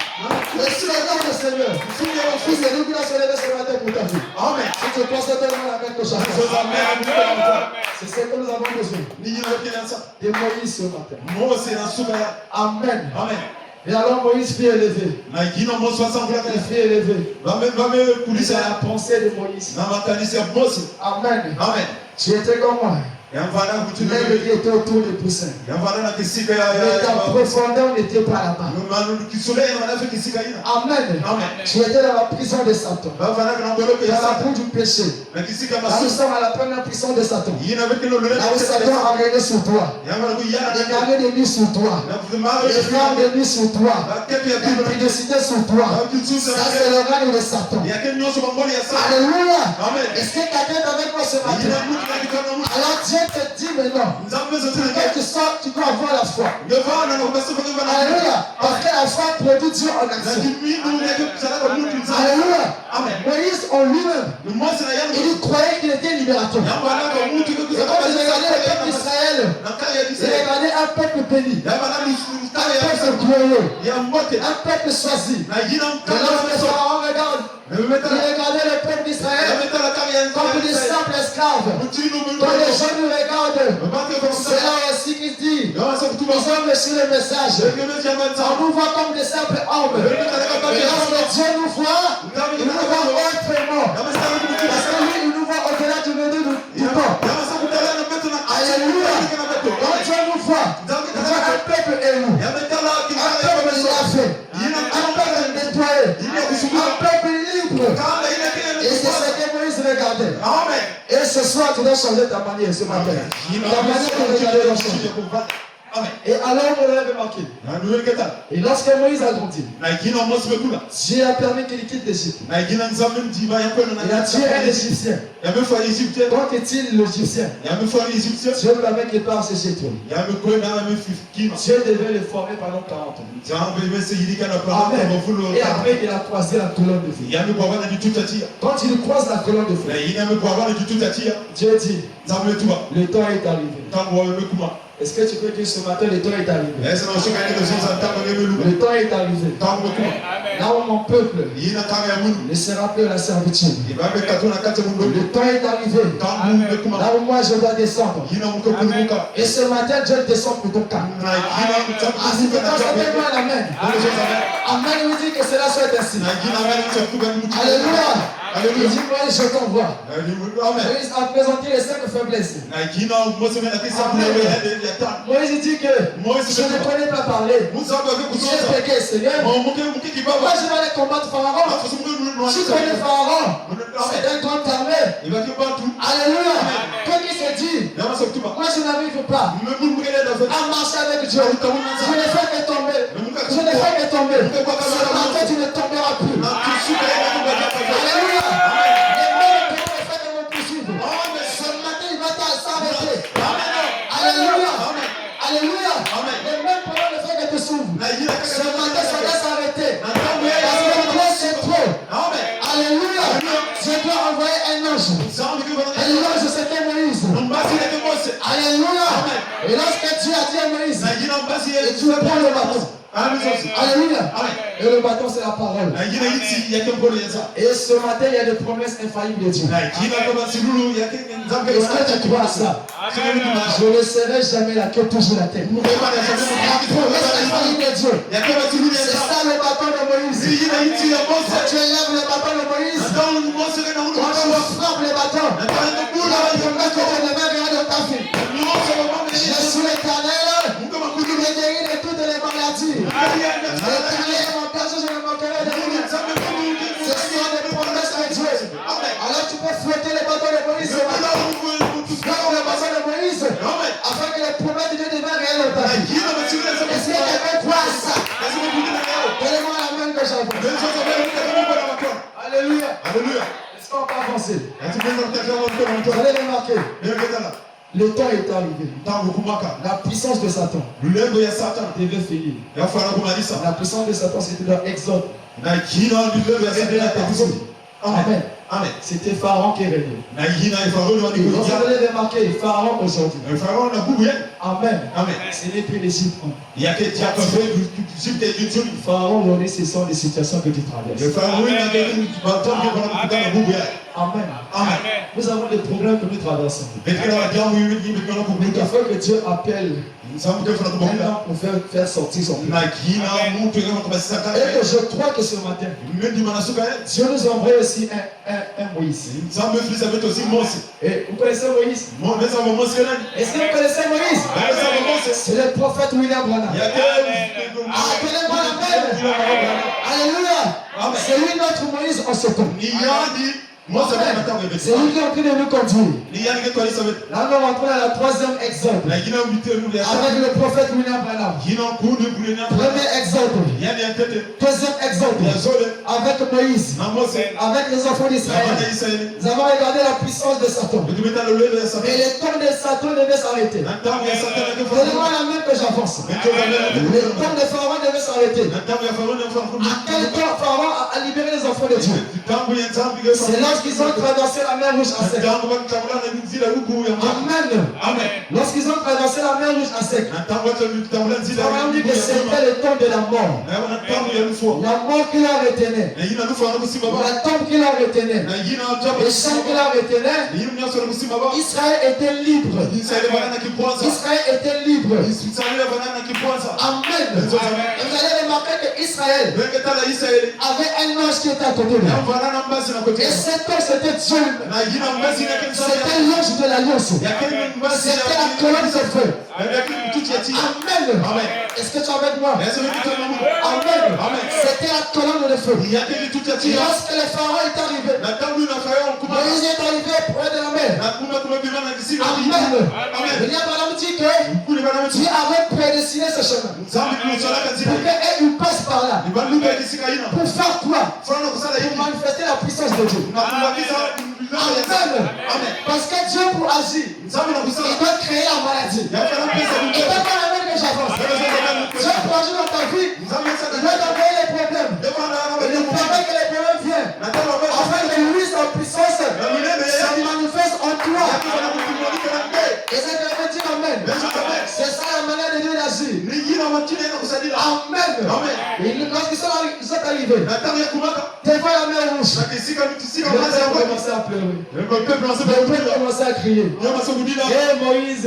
Le Seigneur des seigneurs. Fils de nous qui a se levé ce matin pour ta vie. Amen. Si tu penses tellement avec le chacun. C'est ce que nous avons besoin. De Moïse ce matin. Amen. Amen. Et alors Moïse fut élevé. Il fut élevé. C'est la pensée de Moïse. Amen. Amen. Tu étais comme moi. L'aigle qui était autour des poussins. Mais ta profondeur n'était pas là-bas. Amen. Tu étais dans la prison de Satan. Dans la boue du péché. Là nous sommes à la première prison de Satan. Là où Satan a régné sur toi. Les gardiens de nuit sur toi. Les flammes de nuit sur toi. La prédestinée sur toi. Ça c'est le règne de Satan. Alléluia. Est-ce que quelqu'un est avec moi ce matin? Alors Dieu te dit maintenant, quand tu sors, tu dois avoir la foi. Alléluia. Parce que la foi produit Dieu en action. Alléluia. Moïse en lui-même, il croyait qu'il était libérateur. Et quand il regardait le peuple d'Israël, il regardait un peuple béni, un peuple glorieux, un peuple choisi. Et lorsque Pharaon regarde, il regardait le peuple d'Israël comme des simples esclaves. Quand les gens nous regardent, c'est là aussi qu'il dit, ils ont reçu le message. On nous voit comme des simples hommes. Et lorsque Dieu nous voit, il nous voit autrement. Parce que lui, il nous voit au-delà du menu du port. Alléluia. Quand Dieu nous voit, il voit un peuple élu, un peuple lavé, un peuple nettoyé, un peuple libre. Et c'est ce que Moïse regardait. Et ce soir, tu dois changer ta manière ce matin. Ta manière de regarder doit changer. Et alors, on l'a remarqué. Et lorsque Moïse a grandi, Dieu a permis qu'il quitte l'Égypte. Il a tué un Égyptien. Donc est-il l'Égyptien? Dieu permet qu'il parte chez toi. Dieu devait le former pendant 40 ans. Amen. Et après, il a croisé la colonne de feu. Quand il croise la colonne de feu, Dieu dit, le temps est arrivé. Est-ce que tu peux dire ce matin, le temps est arrivé? Le temps est arrivé. Là où mon peuple ne sera plus la servitude. Le temps est arrivé. Là où moi je dois descendre. Et ce matin, Dieu descend plutôt calme. Si tu penses à la main. Amen, il dit que cela soit ainsi. Alléluia. Il dit, moi je t'envoie. Moïse a présenté les 5 faiblesses. Moïse dit que je ne connais pas parler. J'ai péché, Seigneur. Moi je vais aller combattre Pharaon. Tu connais Pharaon. C'est un grand armé. Alléluia. Toi qui se dit, moi je n'arrive pas à marcher avec Dieu. Je ne fais que tomber. Je ne fais que tomber. Ce matin tu ne tomberas plus. Alléluia. Les mêmes qui ont fait de me poursuivre. Ce matin il va s'arrêter. Alléluia. Alléluia. Les mêmes paroles ne font que te s'ouvrir. Ce matin ça va s'arrêter. Parce que toi c'est trop. Alléluia. Dieu doit envoyer un ange. Et l'ange c'était Moïse. Alléluia. Et lorsque Dieu a dit à Moïse, et tu prends le bâton. Alléluia. Et le bâton c'est la parole. Et ce matin il y a des promesses infaillibles de Dieu. Est-ce que tu crois à ça? Je ne serai jamais là que toujours la tête. La promesse infaillible de Dieu. C'est ça le bâton de Moïse. Quand tu élèves le bâton de Moïse, quand tu frappes le bâton, la promesse que tu ne verras de ta vie. Je suis l'éternel. Je guéris de toutes les maladies. Vous allez remarquer. Le temps est arrivé. La puissance de Satan devait finir. La puissance de Satan, c'était dans Exode. Amen. Amen. C'était Pharaon qui est régnait. Vous allez remarquer, Pharaon aujourd'hui. Amen. Amen. Ce n'est plus l'Égypte. Pharaon aujourd'hui, ce sont les situations que tu traverses. Amen. Amen. Nous avons des problèmes que nous traversons. Mais il faut que Dieu appelle maintenant pour faire sortir son peuple. Et que je crois que ce matin, Dieu nous a envoyé aussi un Moïse. Et vous connaissez Moïse? Est-ce que vous connaissez Moïse? C'est le prophète William Branham. Appelez-moi Amen. Alléluia. C'est lui notre Moïse en ce temps. C'est lui qui est en train de nous conduire. Là, nous rentrons dans la troisième exode. Avec le prophèet William Branham. Premier exode. Deuxième exode. Avec Moïse. Avec les enfants d'Israël. Nous avons regardé la puissance de Satan. Et le temps de Satan devait s'arrêter. Donnez-moi la main que j'avance. Le temps de Pharaon devait s'arrêter. À quel temps Pharaon a libéré les enfants de Dieu? C'est lorsqu'ils ont traversé la mer rouge à sec. Amen. Amen. Lorsqu'ils ont traversé la mer rouge à sec, Pharaon dit que c'était le temps de la mort. La mort qui la retenait. La tombe qui la retenait. Les champs qui la retenaient. Israël était libre. Israël était libre. Amen. Vous allez remarquer que Israël avait un ange qui était à côté de lui. Et cet ange c'était Dieu. C'était l'ange de l'alliance. C'était la colonne de feu. Amen. Est-ce que tu es avec moi? Amen. C'était la colonne de feu. Lorsque le pharaon est arrivé, Moïse est arrivé près de la mer. Amen. William Branham dit que Dieu avait prédestiné ce chemin pour qu'il passe par là. Pour faire quoi? Pour manifester la puissance de Dieu. Amen. Parce que Dieu, pour agir, il doit créer la maladie. Et pas la même que j'avance. Dieu, pour agir dans ta vie, il doit t'envoyer les problèmes. Et il permet que les problèmes viennent. Afin que lui, sa puissance, se manifeste en toi. Et c'est que je dis Amen. C'est ça la manière de Dieu d'agir. Amen. Et lorsqu'ils sont arrivés, devant la mer rouge, le peuple a commencé à pleurer. Le peuple a commencé à crier. Eh Moïse,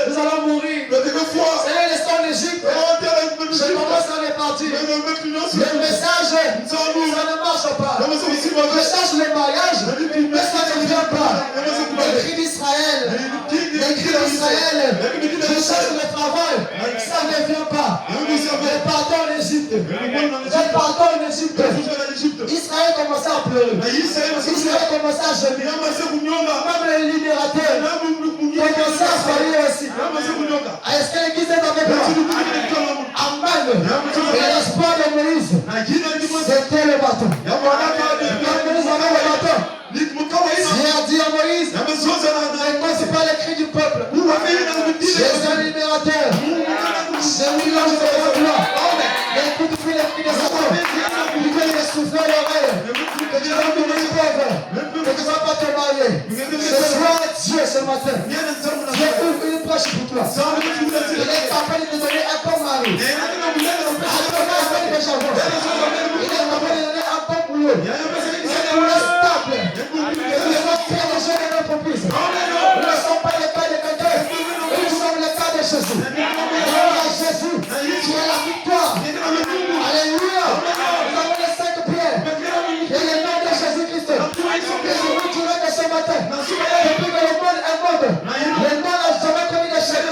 nous allons mourir. C'est l'instant d'Égypte. Je commence à repartir. Le message, ça ne marche pas. Je cherche le mariage, mais ça ne vient pas. Les cris d'Israël. Les cris d'Israël. Je cherche le travail, ça ne vient pas. Je partons en Égypte. Je partons en Égypte. Israël commençait à pleurer. Israël commençait à gémir. Même les libérateurs commençaient à sourire aussi. Est-ce que l'église est avec moi? Amen. Et l'espoir de Moïse, c'était le bâton. Quand nous avons le bâton, Dieu a dit à Moïse, c'est pas les cris du peuple. C'est un libérateur. C'est lui l'ange de la écoute, puis les cris de Satan. Il veut les souffler l'oreille. Que tu vas devenir pauvre. Que tu ne vas pas te marier. Ce soir, Dieu, ce matin, Dieu ouvre une brèche pour toi. Il est capable de te donner un bon mari. Il est capable de donner un bon boulot. Un boulot stable. Nous sommes très légers de notre prise. Nous ne sommes pas le cas de quelqu'un. Nous sommes le cas de Jésus. Jésus, tu es la victoire. Alléluia. Nous avons les 5 pierres. Et le nom de Jésus-Christ. Et je vous dirai que ce matin, depuis que le monde est monde, le monde n'a jamais connu d'échec.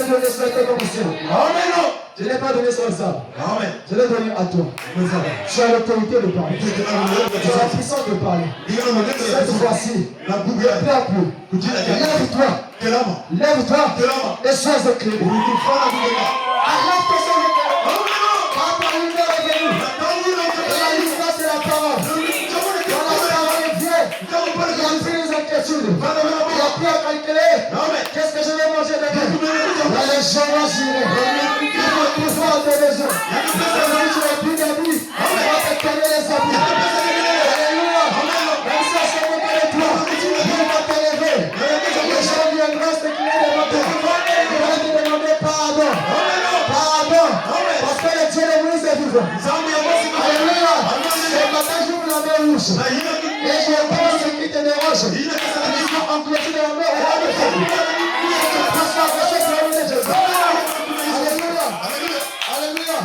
laissé donner ce matin comme ciel. Amen. Je n'ai pas donné ça aux hommes. Amen. Je l'ai donné à toi. Tu as l'autorité de parler. Tu as la puissance de parler. Cette fois-ci, peu à peu, lève-toi. Lève-toi et sois éclairé. Arrête ton sang de cœur. Car ta lumière est venue. Et la lumière, c'est la parole. Quand la parole est vraie, il y a plus les inquiétudes. Il n'y a plus à calculer. Qu'est-ce que je vais manger demain? Dans les gens vont girer. Il faut pouvoir de maison. Si tu n'as plus d'habits, tu vas te calmer les habits. Alléluia. Même si c'est mon de toi, Dieu va t'élever. Les gens viendront se crier devant toi. Ils vont te demander pardon. Pardon. Parce que le Dieu de Moïse est vivant. Alléluia. Ce matin, j'ouvre la main rouge. Et je pense ce qui te dérange. Ils sont enclenchés dans la main. Alléluia. Alléluia.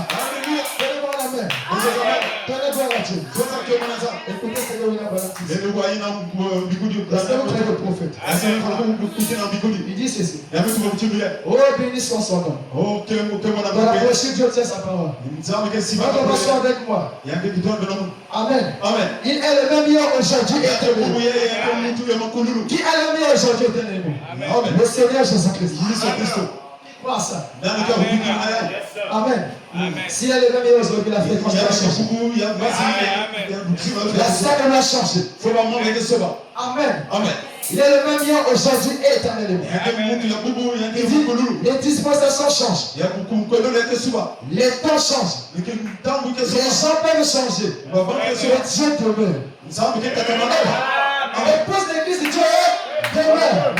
Tenez voir la main. Tenez voir la Dieu. Écoutez ce que vous avez balancé. Est-ce que vous trouvez le prophète? Il dit ceci. Oh, béni soit son nom. Dans la prochaine, Dieu tient sa parole. Repassons avec moi. Amen. Il est le même hier aujourd'hui et demain. Qui est le meilleur aujourd'hui et demain? Le Seigneur Jésus-Christ. Crois ça. Amen. S'il est le même hier aujourd'hui, la fréquence va changer. La scène va changer. Amen. Il est le même hier aujourd'hui et éternellement. Il dit, les dispensations changent. Les temps changent. Les gens peuvent changer. Mais Dieu demeure. L'épouse d'église de Dieu demeure.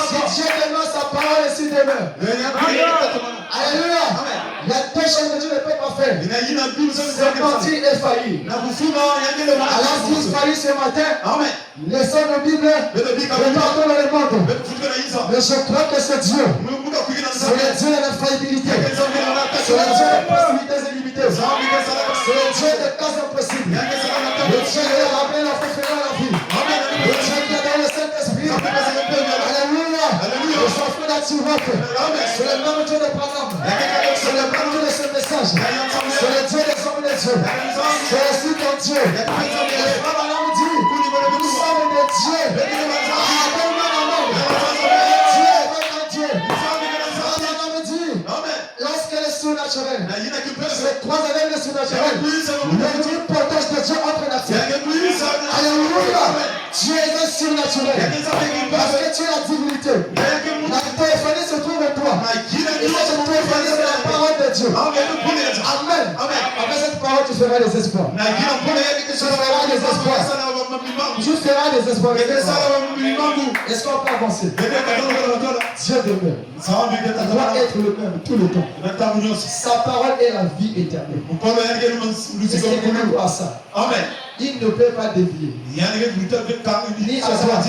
Si Dieu demeure, sa parole est si demeure. Alléluia. La tâche que Dieu ne peut pas faire. C'est parti et failli. Alors si vous failli ce matin, laissons nos Bibles, repartons dans le monde. Mais je crois que c'est Dieu. C'est le Dieu de la faillibilité. C'est le Dieu des possibilités illimitées. C'est le Dieu des cas impossibles. Le Dieu qui a ramené la foi à la vie. Le Dieu qui a donné le Saint-Esprit. Alléluia. Le sang naturel. C'est le même Dieu de Paname. C'est le même Dieu de ce message. C'est le Dieu des hommes de Dieu. C'est aussi ton Dieu. Et Frère Madame dit, nous sommes des dieux. Dieu est votre Dieu. Frère Madame dit, lorsque le surnaturel se croise avec le surnaturel, le Dieu protège de Dieu entre nations. Alléluia. Dieu est un surnaturel. Parce que tu es la divinité. La téléphonie se trouve en toi. Il faut se téléphoner sur la parole de Dieu. Amen. Avec cette parole, tu feras des espoirs. Tu feras des espoirs. Tu feras des espoirs. Est-ce qu'on peut avancer? Dieu demeure. Il doit être le même tout le temps. Sa parole est la vie éternelle. Est-ce qu'il ne croit ça? Amen. Il ne peut pas dévier. Ni à droite,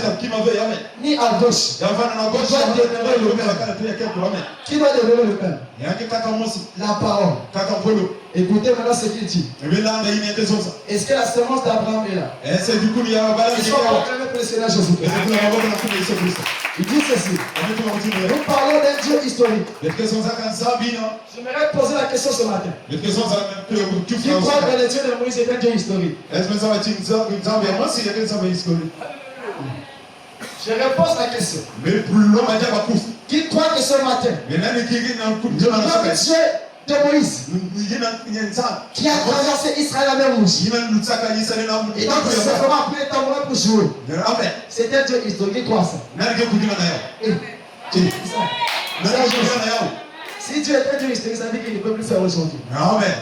ni à gauche. Il doit demeurer le même. Qui doit demeurer le même? La parole. Écoutez maintenant ce qu'il dit. Est-ce que la semence d'Abraham est là? Est-ce qu'on peut proclamer pour le Seigneur Jésus-Christ? Il dit ceci. Nous parlons d'un Dieu historique. J'aimerais poser la question ce matin. Qui croit que le Dieu de Moïse est un Dieu historique? Je repose la question. Qui croit que ce matin, le Dieu de Moïse, qui a traversé Israël à la mer rouge, et donc il se fera appeler tambourin pour jouer. C'est un Dieu historique. Qui croit ça? Si Dieu est un Dieu historique, ça veut dire qu'il ne peut plus faire aujourd'hui. Amen.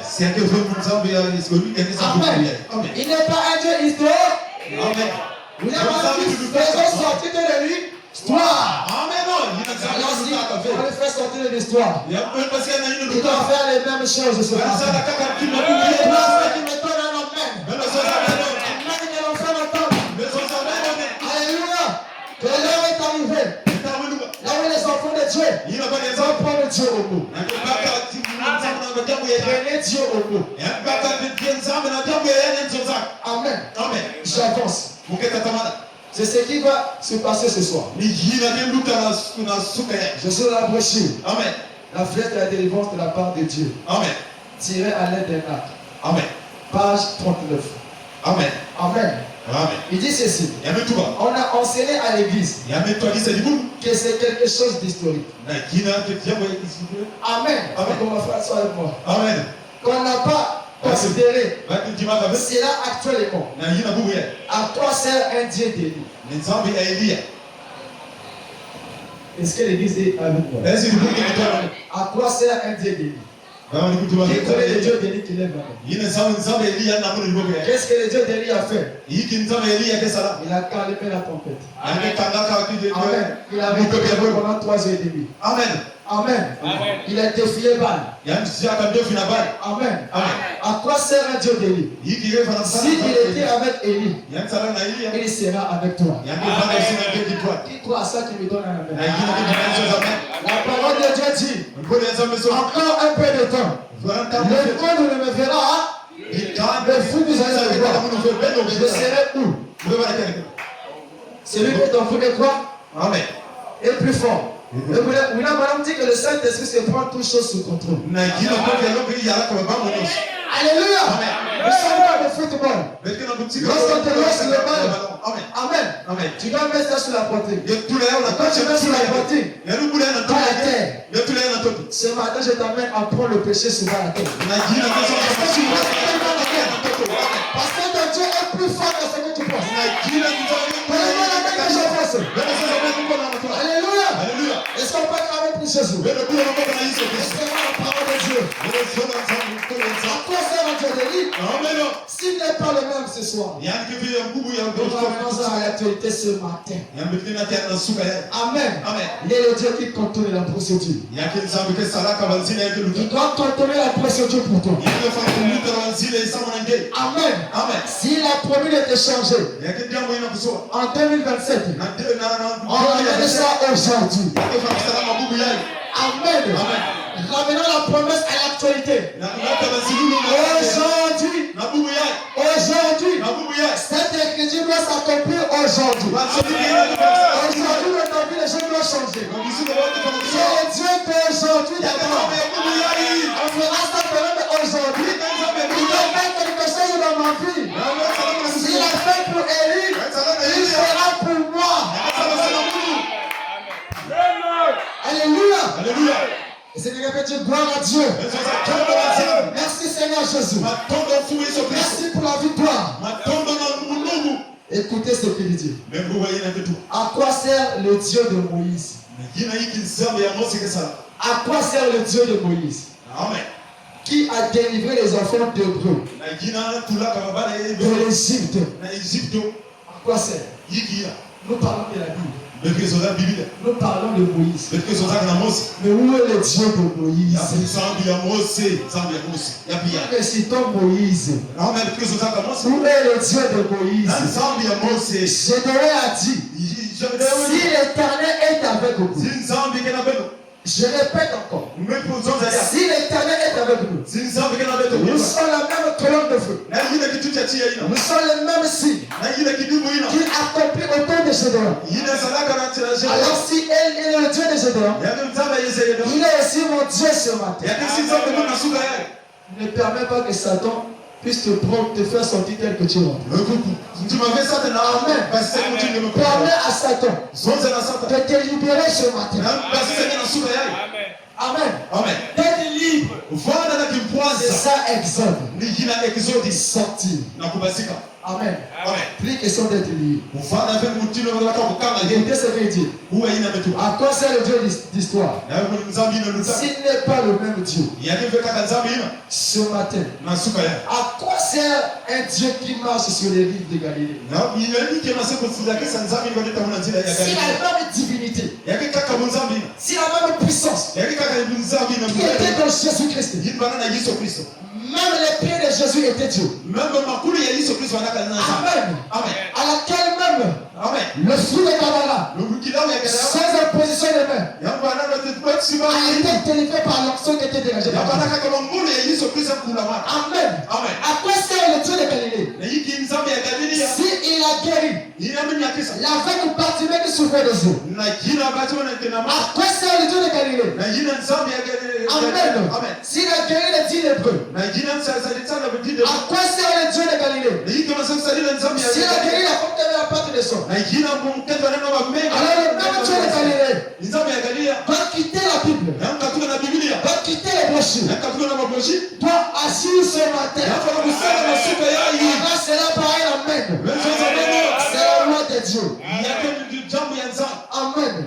Il n'est pas un Dieu historique. Amen. Vous avez fait sortir de lui. Histoire. Alors si on le fait sortir de l'histoire, il doit faire les mêmes choses ce matin. Il doit faire qu'il me donne un amen. Amen que l'enfant m'entende. Alléluia. Que l'heure est arrivée. Là où les enfants de Dieu vont prendre Dieu au mot. Prenez Dieu au mot. Amen. J'avance. C'est ce qui va se passer ce soir. Je suis dans la brochure. Amen. La flèche de la délivrance de la part de Dieu. Amen. Tirée à l'aide d'un arc. Amen. Page 39. Amen. Amen. Amen. Il dit ceci. On a enseigné à l'église que c'est quelque chose d'historique. Amen. Amen. On va faire ça avec moi. Amen. Qu'on n'a pas considéré cela actuellement. À quoi sert un Dieu d'Élie? Est-ce que l'église est avec moi? À quoi sert un Dieu d'Élie? Qui connaît le Dieu d'Élie qui lève la main? Qu'est-ce que le Dieu d'Élie a fait? Il a calmé la tempête. Amen. Il a récupéré pendant 3 heures et demie. Amen. Amen. Amen. Il a défié Baal. Amen. À quoi sert un Dieu d'Élie? S'il était avec Élie, il sera avec toi. Qui croit à ça qui me donne un amen? La parole de Dieu dit, encore un peu de temps, le monde ne me verra, mais vous allez me voir. Je serai où? Celui qui est dans vous quoi? Amen. Est plus fort. Madame dit que le Saint-Esprit se prend toutes choses sous contrôle. Alléluia. Nous sommes dans le football. Lorsqu'on te lance le ballon, amen. Tu dois mettre ça sur la poitrine. Quand tu mets sur la poitrine, dans la terre. Ce matin, je t'amène à prendre le péché sur la terre. Parce que ton Dieu est plus fort que ce que tu penses. Alléluia. Est-ce qu'on peut cramer pour Jésus? Est-ce qu'on a la parole de Dieu? À quoi sert un Dieu d'Élie? S'il n'est pas le même ce soir, nous revenons à l'actualité ce matin. Amen. Il est le Dieu qui contrôle la procédure. Il doit contrôler la procédure pour toi. Amen. S'il a promis de te changer en 2027, on ramène ça aujourd'hui. Amen. Ramenons la promesse à l'actualité. Aujourd'hui, cette écriture doit s'accomplir aujourd'hui. Aujourd'hui, notre vie, les gens doivent changer. C'est le Dieu d'aujourd'hui d'abord. On fera ça quand aujourd'hui. Il doit faire quelque chose dans ma vie. S'il a fait pour Élie, il fera pour moi. Alléluia. Et c'est quelqu'un qui dit gloire à Dieu. Merci Seigneur Jésus. Merci pour la victoire. Écoutez ce qu'il dit. À quoi sert le Dieu de Moïse? À quoi sert le Dieu de Moïse? Qui a délivré les enfants d'Hébreu de l'Égypte? À quoi sert? Nous parlons de la Bible. Nous parlons de Moïse. Mais où est le Dieu de Moïse? Nous citons Moïse. Où est le Dieu de Moïse? Jérémie a dit, si l'Éternel est avec vous. Je répète encore. Si l'Éternel est avec nous, nous sommes la même colonne de feu. Nous sommes les mêmes signes qui accomplit au temps de Gédéon. Alors si elle est le Dieu de Gédéon, il est aussi mon Dieu ce matin. Ne permets pas que Satan puisse te prendre, te faire sentir tel que tu es. Amen. Permets à Satan de te libérer ce matin. Amen. D'être libre. C'est ça, Exode. Sortir. Amen. Plus question d'être libre. Écoutez ce qu'il dit. À quoi sert le Dieu d'histoire? S'il n'est pas le même Dieu. Ce matin. À quoi sert un Dieu qui marche sur les rives de Galilée? S'il a la même divinité. S'il a la même puissance. Qui était dans Jésus-Christ. Même les pieds de Jésus étaient Dieu. Amen. À laquelle même le fruit de Kabbalah, sans opposition de main, a été délivré par l'onction qui était dégagée. Amen. À quoi sert le Dieu de Galilée? S'il a guéri, L'aveugle Bartimée qui souffrait des yeux. À quoi sert le Dieu de Galilée? Amen. S'il a guéri les 10 lépreux, à quoi sert le Dieu de Galilée? S'il a guéri la femme qui avait la pâte de sang, alors le même Dieu de Galilée va quitter la Bible, va quitter les brochures, doit agir ce matin. Là, c'est là pareil, amen. C'est la loi de Dieu.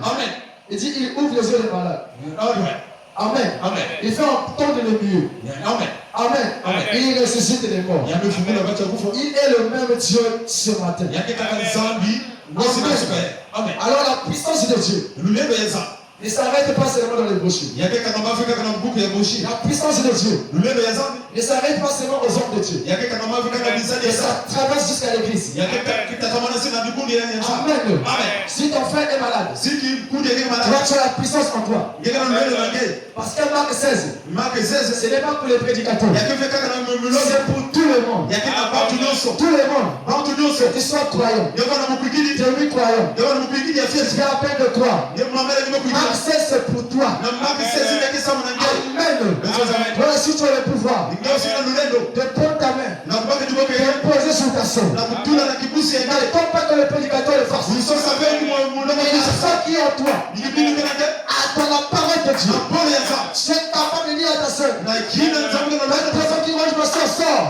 Amen. Il dit, il ouvre les yeux des malades. Amen. Il fait entendre le mieux. Amen. Il ressuscite les morts. Il est le même Dieu ce matin. Amen. Alors la puissance de Dieu ne s'arrête pas seulement dans les brochures. La puissance de Dieu ne s'arrête pas seulement aux hommes de Dieu. Et ça traverse jusqu'à l'église. Amen. Si ton frère est malade, toi tu as la puissance en toi. Parce que Marc 16, ce n'est pas pour les prédicateurs. C'est pour tout le monde. Tout le monde. Que tu sois croyant, demi-croyant, tu as à peine de croire. Marc 16 c'est pour toi. Amen. Voilà, si tu as le pouvoir de prendre ta main, de poser sur ta soeur. N'attends pas que le prédicateur le fasse. Mais la foi qui est en toi, attends la parole de Dieu. Tu es capable de dire à ta soeur, la personne qui mange ma soeur sort.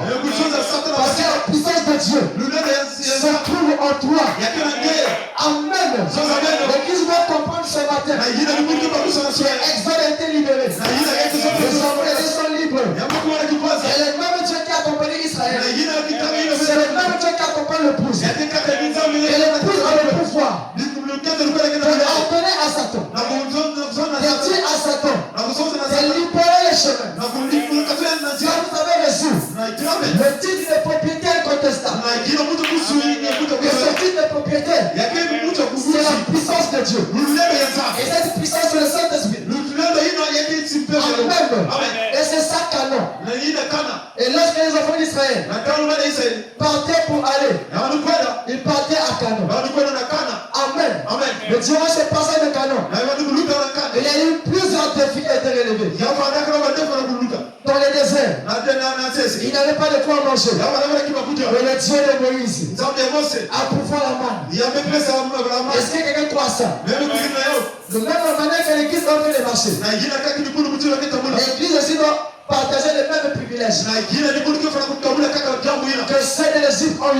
Parce que la puissance de Dieu se trouve en toi. Amen. L'église doit comprendre ce matin. Exode a été libéré. Les enfants sont libres. C'est le même Dieu qui accompagne Israël. C'est le même Dieu qui accompagne l'épouse. Et l'épouse a le pouvoir de ordonner à Satan, de dire à Satan, de libérer les chemins. Quand vous avez reçu le titre de propriété incontestable, et ce titre de propriété, c'est la puissance de Dieu. Et cette puissance, c'est le Saint-Esprit. Amen. Et c'est ça canon. Et lorsque les enfants d'Israël partaient pour aller, ils partaient à Canaan. Amen. Mais durant ce passage de Canaan, il y a eu plusieurs défis qui étaient relevés. Dans le désert, il n'avait pas de quoi manger. Mais le Dieu de Moïse a pouvoir la main. Est-ce que quelqu'un croit ça? De même manière que l'église doit faire les marchés, l'église aussi doit partager les mêmes privilèges que ceux de l'Égypte ont eu.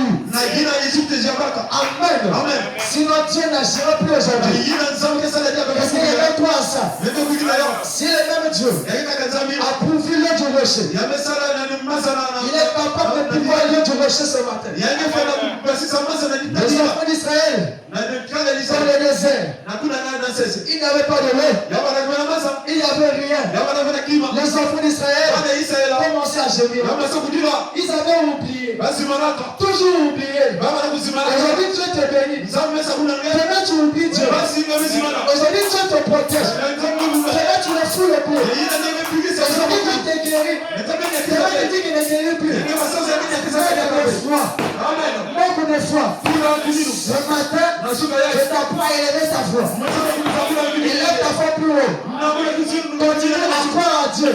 Amen. Sinon Dieu n'agira plus aujourd'hui. Est-ce qu'il y avait quoi à ça? Si le même Dieu a pourvu l'eau du rocher, il est capable de pouvoir l'eau du rocher ce matin. Les enfants d'Israël, dans le désert, il n'y avait pas de lait, il n'y avait rien. Les enfants d'Israël commençaient à gémir. Ils avaient oublié, toujours oublié. Aujourd'hui Dieu te bénit. Demain tu oublies Dieu. Aujourd'hui Dieu te protège. Demain tu le fous le bout. Aujourd'hui Dieu te guérit. Demain tu dis qu'il ne guérit plus. Manque de foi. Ce matin, je t'apprends à élever ta foi. Élève ta foi plus haut. Continue à croire à Dieu.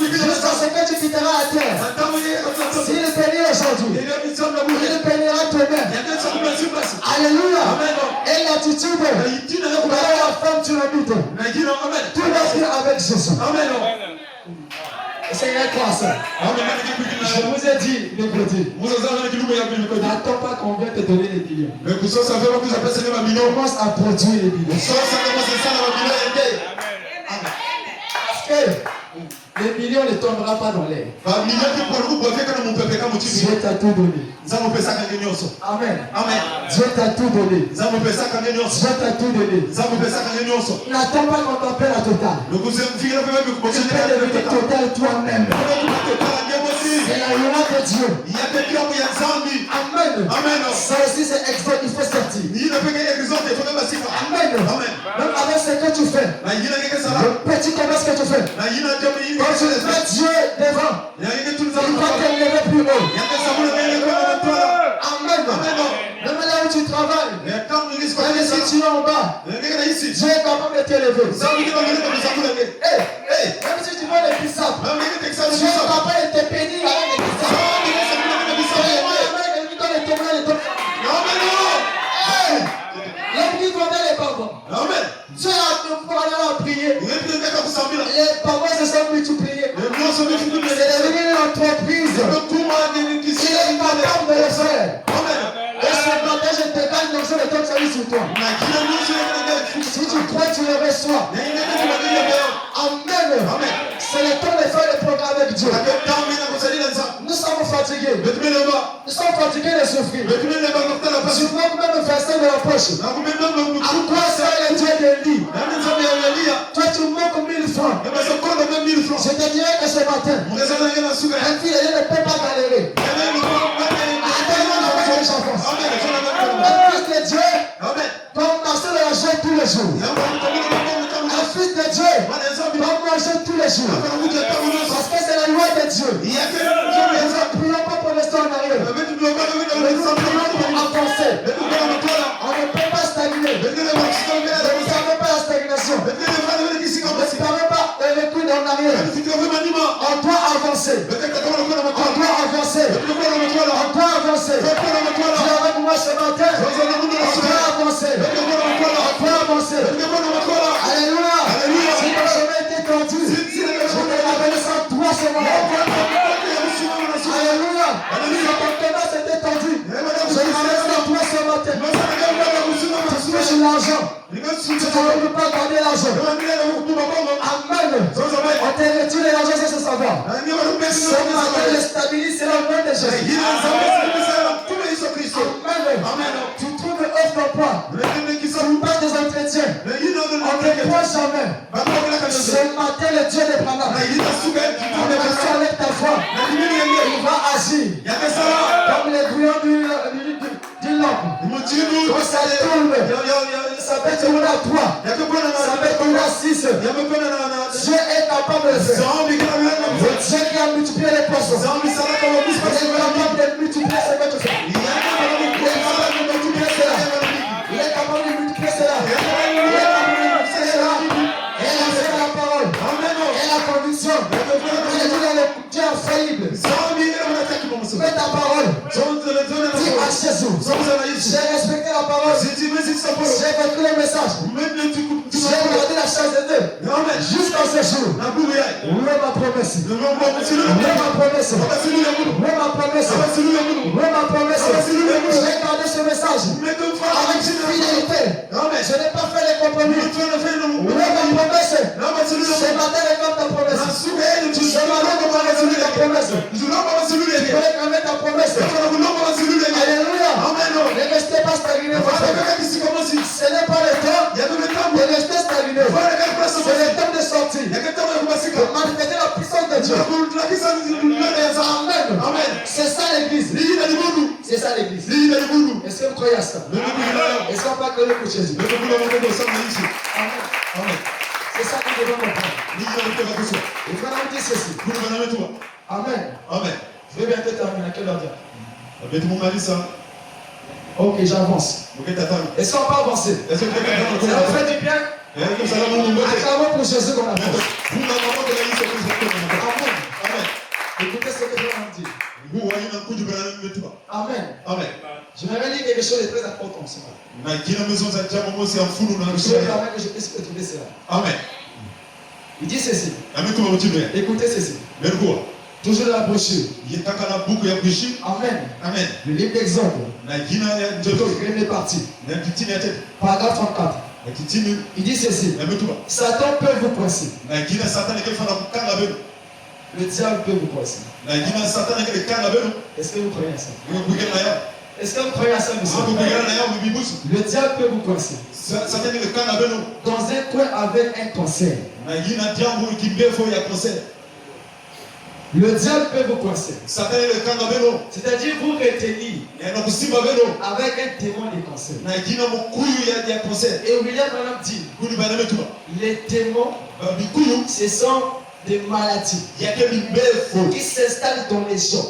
Jusqu'à ce que tu quitteras la terre. S'il bénit aujourd'hui, il bénira toi-même. Alléluia. Et l'attitude, la femme, tu l'habites. Tout va bien avec Jésus. Seigneur, quoi ça? Je vous ai dit mercredi. N'attends pas qu'on vienne te donner les millions. Commence à produire les millions. Parce que les millions ne tomberont pas dans l'air. Dieu t'a tout donné. Amen. Dieu t'a tout donné. Dieu t'a tout donné. N'attends pas qu'on t'appelle à total. Tu peux devenir total toi-même. C'est la loi de Dieu. Amen. Ça aussi c'est exode, il faut sortir. Amen. Même avec ce que tu fais, le petit commerce que tu fais, quand tu mets Dieu devant, il va t'élever plus haut. Amen. Même là où tu travailles, travail, même si tu es en bas, Dieu est capable de t'élever. Même si tu vois les biceps, Dieu est capable de te bénir avec les biceps. L'ennemi connaît les parents. Dieu a te pouvoir aller prier. Les parents se sont multipliés. C'est devenu une entreprise. Il est capable de le faire. Et ce matin, je te gagne dans le temps de salut sur toi. Si tu crois, tu le reçois. Amen. C'est le temps de faire le programme avec Dieu. Nous sommes fatigués. Nous sommes fatigués de souffrir. Tu manques même le verset de la poche. À quoi sert le Dieu d'Élie? Toi, tu manques 1000 francs. Je te dirais que ce matin, un fils de Dieu ne peut pas galérer. Un fils de Dieu doit marcher dans la joie tous les jours. Un fils de Dieu doit manger tous les jours. Parce que c'est la loi de Dieu. Nous ne prions pas pour rester en arrière. Nous prions pour avancer. On ne peut pas stagner. Nous ne savons pas la stagnation. Nous ne savons pas le recul en arrière. On doit avancer. On doit avancer. On doit avancer. Dis avec moi ce matin. On doit avancer. On doit avancer. Alléluia. Si ton chemin était tendu, je te rappelle ça toi ce matin. Alléluia. Si ton tenant était tendu, je te rappelle ça toi ce matin. Tu touches l'argent. Tu ne peux pas garder l'argent. Amen. On te retire l'argent sans se savoir. Ce matin, le stabilise, c'est le nom de Jésus. Amen. Tu trouves une offre d'emploi. Tu pas des entretiens. On ne croit jamais. Ce matin, le Dieu des Branham, on est resté avec ta foi. Il va agir. Comme les bouillons d'une lampe. Quand ça tourne, ça peut tourner à 3. Ça peut tourner à 6. Dieu est capable de le faire. Le Dieu qui a multiplié les postes. Il est capable de multiplier ce que tu fais. Il est capable de multiplier cela. Il est capable de multiplier cela. Il est capable de multiplier cela. Et il a fait la parole. Et la conviction. Il est dit dans le Dieu infaillible. Mets ta parole. Dis à Jésus. J'ai respecté la parole. J'ai vécu le message. J'ai regardé la chose de Dieu. Jusqu'à ce jour. Où est ma promesse? Où est ma promesse? Où est ma promesse? Où est ma promesse? J'ai gardé ce message avec fidélité. Je n'ai pas fait les compromis. Où est ma promesse? Ce matin, réclame ta promesse. Ce matin, réclame ta promesse. Tu peux réclamer ta promesse. Alléluia. Ne restez pas stagnés. Ce n'est pas le temps de rester stagné. C'est le temps de sortir. De manifester la puissance de Dieu. Amen. C'est ça l'église. C'est ça l'église. Est-ce que vous croyez à ça? Est-ce qu'on va créer pour Jésus? Amen. C'est ça que nous devons comprendre. Il faut nous dire ceci. Amen. Je vais bientôt terminer. À quelle heure dire? Ok, j'avance. Est-ce qu'on va avancer? Ça vous fait du bien? Acclamons pour Jésus qu'on a fait. Amen. Écoutez ce que je vais vous dire. Amen. Je vais lire quelque chose de très important ce matin. Je vais permettre que je puisse retrouver cela. Amen. Il dit ceci. Écoutez ceci. Toujours la brochure. Amen. Le livre d'Exemple. Première partie. Paragraphe 34. Il dit ceci. Satan peut vous coincer. Le diable peut vous coincer. Est-ce que vous croyez à ça? Est-ce que vous croyez à ça, monsieur? Le diable peut vous coincer. Dans un coin avec un cancer. Le diable peut vous coincer. C'est-à-dire vous retenir avec un témoin de cancer. Et William Branham dit, les témoins, ce sont des maladies qui s'installent dans les gens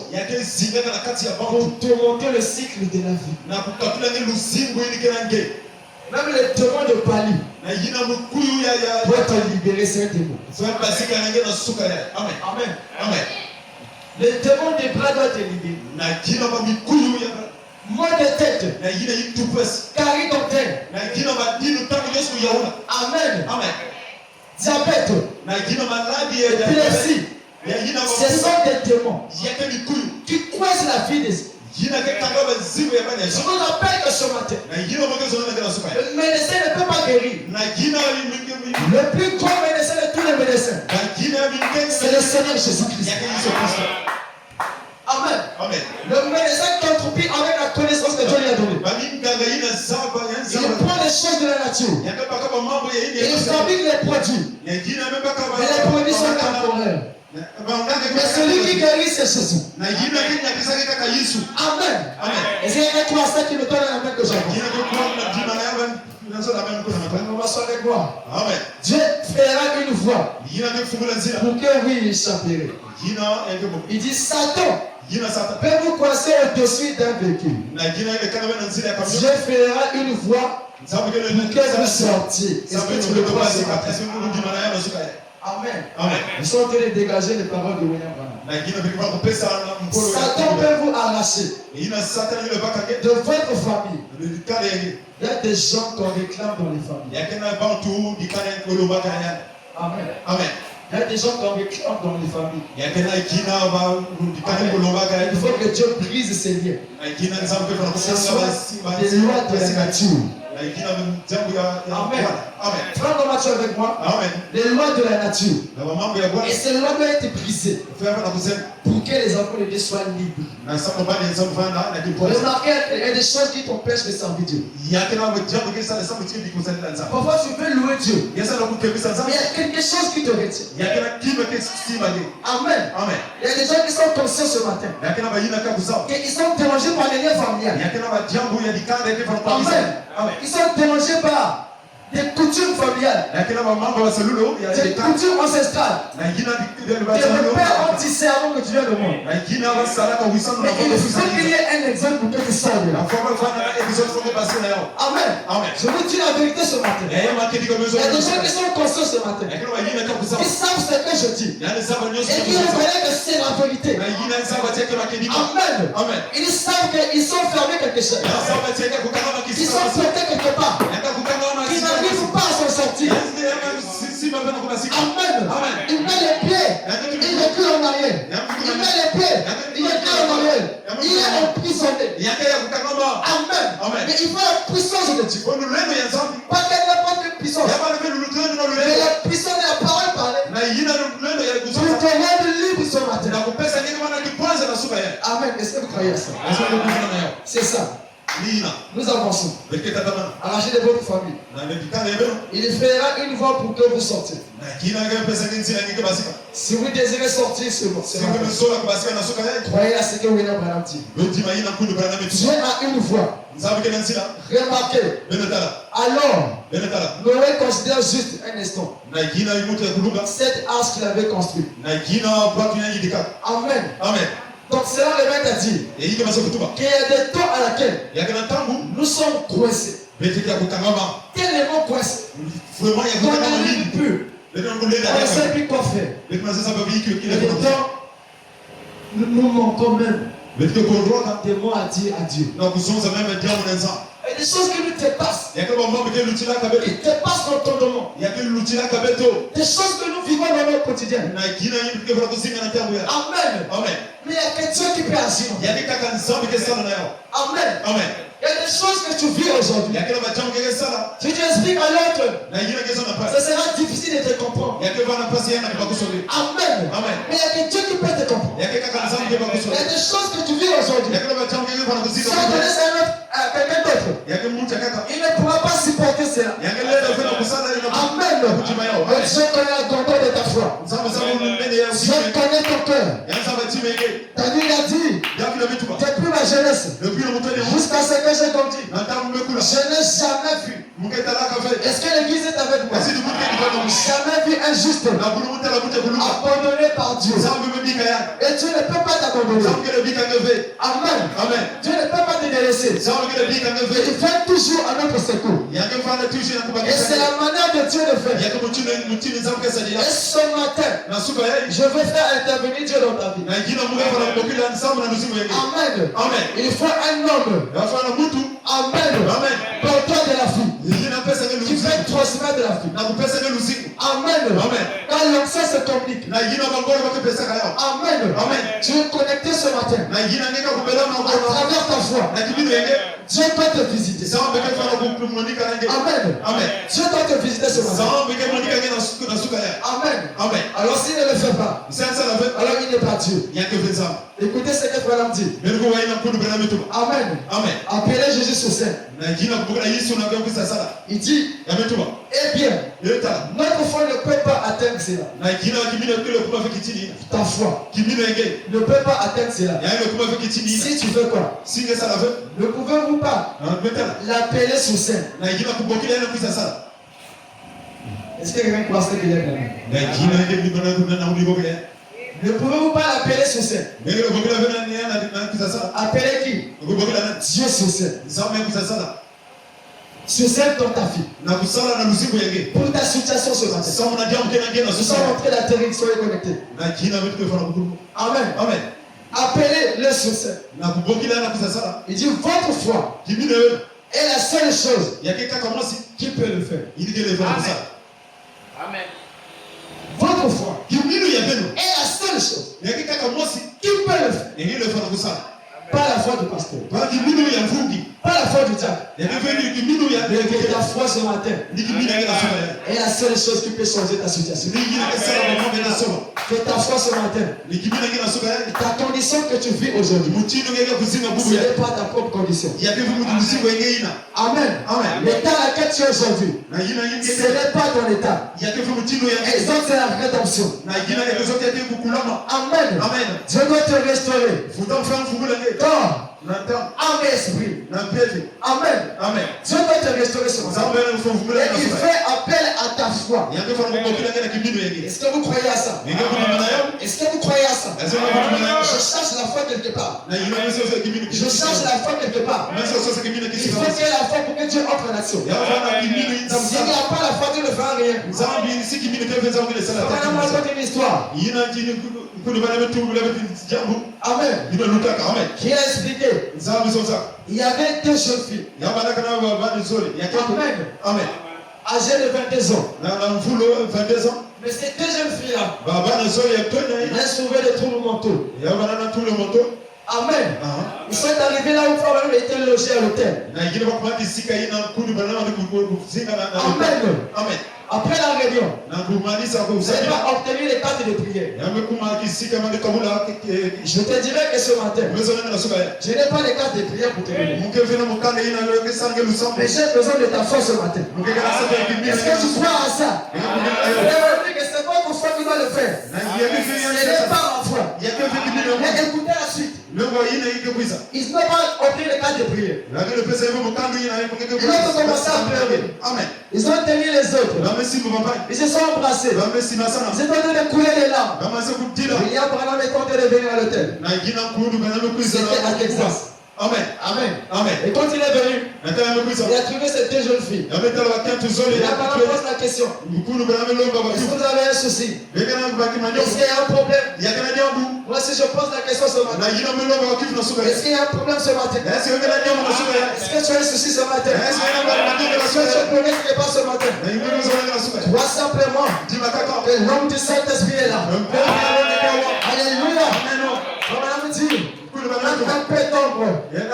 pour te montrer le cycle de la vie. Même les démons de Bali doivent te libérer ces démons. Amen. Amen. Les démons des bras doivent te libérer. Mal de tête, carie dentaire. Amen. Diabète, épilepsie. Ce sont des démons qui coincent la vie des gens. Je vous rappelle que ce matin, le médecin ne peut pas guérir. Le plus grand médecin de tous les médecins, c'est le Seigneur Jésus-Christ. Amen. Le médecin contribue avec la connaissance que Dieu lui a donnée. Il prend les choses de la nature. Il fabrique les produits. Mais les produits sont temporaires. Mais celui qui guérit, c'est Jésus. Amen. Et c'est un croissant qui me donne la main que j'avais. Dieu fera une voie pour que vous y échapperez. Il dit Satan peut vous coincer au-dessus d'un véhicule. Dieu fera une voie pour que vous sortiez. Est-ce que tu le crois ce matin? Amen. Nous sommes en train de dégager les paroles de William Branham. Satan peut vous arracher de votre famille. Il y a des gens qu'on réclame dans les familles. Amen. Il y a des gens qu'on réclame dans les familles. Il faut que Dieu brise ces liens. Ce sont des lois de la nature. Amen. Prends ton match avec moi. Les lois de la nature. Et ces lois doivent être brisées pour que les enfants de Dieu soient libres. Remarquez, il y a des choses qui t'empêchent de servir Dieu. Parfois tu veux louer Dieu, mais il y a quelque chose qui te retient. Amen. Il y a des gens qui sont conscients ce matin, qu'ils sont dérangés par les liens familiales. Amen. Ils sont dérangés par des coutumes familiales, des coutumes ancestrales, des repères anti-sermons que tu viens de monde. Mais il faut qu'il y ait un exemple pour que tu sortes de là. Amen. Je vous dis la vérité ce matin. Il y a des gens qui sont conscients ce matin, qui savent ce que je dis et qui reconnaissent que c'est la vérité. Amen. Ils savent qu'ils sont fermés quelque chose, qu'ils sont portés quelque part, qu'ils n'arrivent pas à s'en sortir. Amen. Il met les pieds, il recule en arrière. Il met les pieds, il recule en arrière. Il est emprisonné. Amen. Mais il faut la puissance de Dieu. Pas n'importe quelle puissance, mais la puissance de la parole parlée pour te rendre libre ce matin. Amen. Est-ce que vous croyez à ça? C'est ça. Nous avançons. Arrachez de votre famille. Il fera une voie pour que vous sortiez. Si vous désirez sortir ce matin, croyez à ce que William Branham dit. Dieu a une voie. Remarquez. Alors, Noé considère juste un instant cette arche qu'il avait construite. Amen. Donc c'est là le maître a dit qu'il y a des temps à laquelle nous sommes coincés. Tellement coincés. On est plus. On ne sait plus quoi faire. Et pourtant, nous manquons même des mots à dire à Dieu. Et des choses qui nous dépassent. Qui dépassent l'entendement. Des choses que nous vivons dans notre quotidien. Amen. Mais il y a quelqu'un qui peut agir. Amen. Il y a des choses que tu vis aujourd'hui. Si tu expliques à l'autre, ce sera difficile de te comprendre. Amen. Mais il y a quelqu'un qui peut te comprendre. Il y a des choses que tu vis aujourd'hui. Si on connaît à quelqu'un d'autre, il ne pourra pas supporter cela. Amen. Dieu connaît la grandeur de ta foi. Dieu Je connais ton cœur. Daniel a dit, depuis ma jeunesse, jusqu'à ce que j'ai grandi, je n'ai jamais vu. Est-ce que l'église est avec moi? Jamais vu un juste abandonné par Dieu. Et Dieu ne peut pas t'abandonner. Amen. Dieu ne peut pas te délaisser. Il vient toujours à notre secours. Et c'est la manière de Dieu de faire. Et ce matin, je veux faire intervenir Dieu dans ta vie. Amen. Il faut un homme. Amen. Porteur de la fille. Qui fait transmettre de la fille. Amen. Quand l'onction se communique. Amen. Tu es connecté ce matin. À travers ta foi. Dieu peut te visiter. Amen. Dieu doit te visiter ce matin. Amen. Alors s'il ne le fait pas, alors il n'est pas Dieu. Écoutez ce que Branham dit. Amen. Appelez Jésus sur scène. Il dit, eh bien, notre foi ne peut pas atteindre cela. Ta foi ne peut pas atteindre cela. Si tu veux quoi? Ne pouvez-vous pas l'appeler sur scène? Est-ce que quelqu'un croit ce qu'il est là? Ne pouvez-vous pas l'appeler sur scène? Appeler qui? Dieu sur scène. Sur scène dans ta vie. Pour ta situation ce matin. Nous sommes en train d'atterrir, soyez connectés. Amen. Appelez-le sur scène. Il dit votre foi est la seule chose qui peut le faire. Amen. Votre foi est la seule chose qui peut le faire. Pas la foi du pasteur. Pas la foi du diable. Mais ta foi ce matin est la seule chose qui peut changer ta situation. Que ta foi ce matin, ta condition que tu vis aujourd'hui, ce n'est pas ta propre condition. Amen. L'état à laquelle tu es aujourd'hui, ce n'est pas ton état. Et ça, c'est la rédemption. Amen. Dieu doit te restaurer. Corps, âme et esprit. Amen. Dieu doit te restaurer ce matin. Et il fait appel à ta foi. Est-ce que vous croyez à ça? Est-ce que vous croyez à ça? Je cherche la foi quelque part. Je cherche la foi quelque part. Il faut qu'il y ait la foi pour que Dieu entre en action. S'il n'y a pas la foi, Dieu ne fera rien. On va raconter une histoire. Amen. Qui a expliqué. Il y avait deux jeunes filles. Amen. Âgées de 22 ans. Mais ces deux jeunes filles-là, elles souffraient de troubles mentaux. Amen. Ils sont arrivés là où Abraham était logé à l'hôtel. Amen. Après la réunion, vous n'avez pas obtenu les cartes de prière. Je te dirais que ce matin, je n'ai pas les cartes de prière pour te donner. Mais j'ai besoin de ta foi ce matin. Est-ce que tu crois à ça? Que c'est votre foi qui doit le faire. Ce n'est pas ma foi. Mais écoutez la suite. Ils n'ont pas obtenu les cartes de prière. Ils ont commencé à pleurer. Ils ont tenu les autres. Ils se sont embrassés. Ils ont donné de couler les larmes. William Branham est en train de venir à l'hôtel. C'était à Texas. Amen. Et quand il est venu, il a trouvé ces deux jeunes filles. Il a posé la question. Est-ce que vous avez un souci? Est-ce qu'il y a un problème? Moi si je pose la question ce matin. Est-ce qu'il y a un problème ce matin? Est-ce que tu as un souci ce matin? Est-ce que tu as un problème qui n'est pas ce matin? Crois simplement que l'homme du Saint-Esprit est là. Alléluia. On dit. Même un peu d'ombre. Même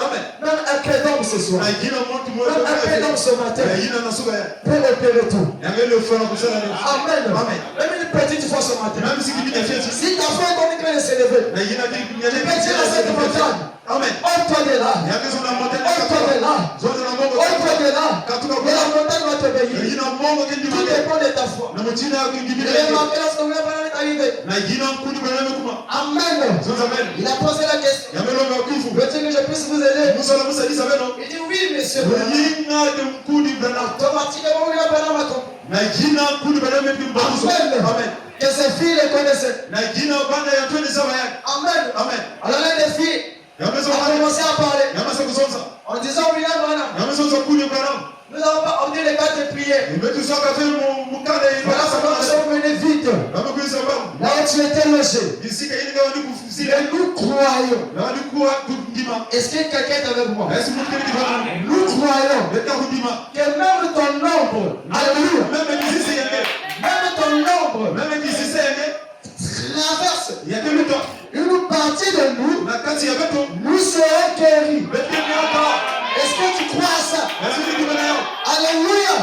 un peu d'ombre ce soir. Même un peu d'ombre ce matin. Pour opérer tout. Amen. Même une petite fois ce matin. Si ta foi est en train de s'élever, Tu peux dire à cette montagne, ôte-toi de là. Ôte-toi de là. Ôte-toi de là. Et la montagne va t'obéir. Tout dépend de ta foi. Et remarquez lorsque vous est arrivé. Amen. Il a posé la question. Veux-tu que je puisse vous aider? Il dit oui, monsieur. Automatiquement, il a pas dans ma compagnie. Amen. Que ses filles le connaissaient. Amen. Alors l'un des filles a commencé à parler en disant William Branham, nous n'avons pas ordonné les gars de prier. Voilà comment nous sommes menés vite. Là où tu étais logé. Et nous croyons. Est-ce que quelqu'un est avec moi? Nous croyons que même ton nombre, alléluia, même ton nombre traverse une partie de nous, nous serons guéris. Est-ce que tu crois à ça? Alléluia.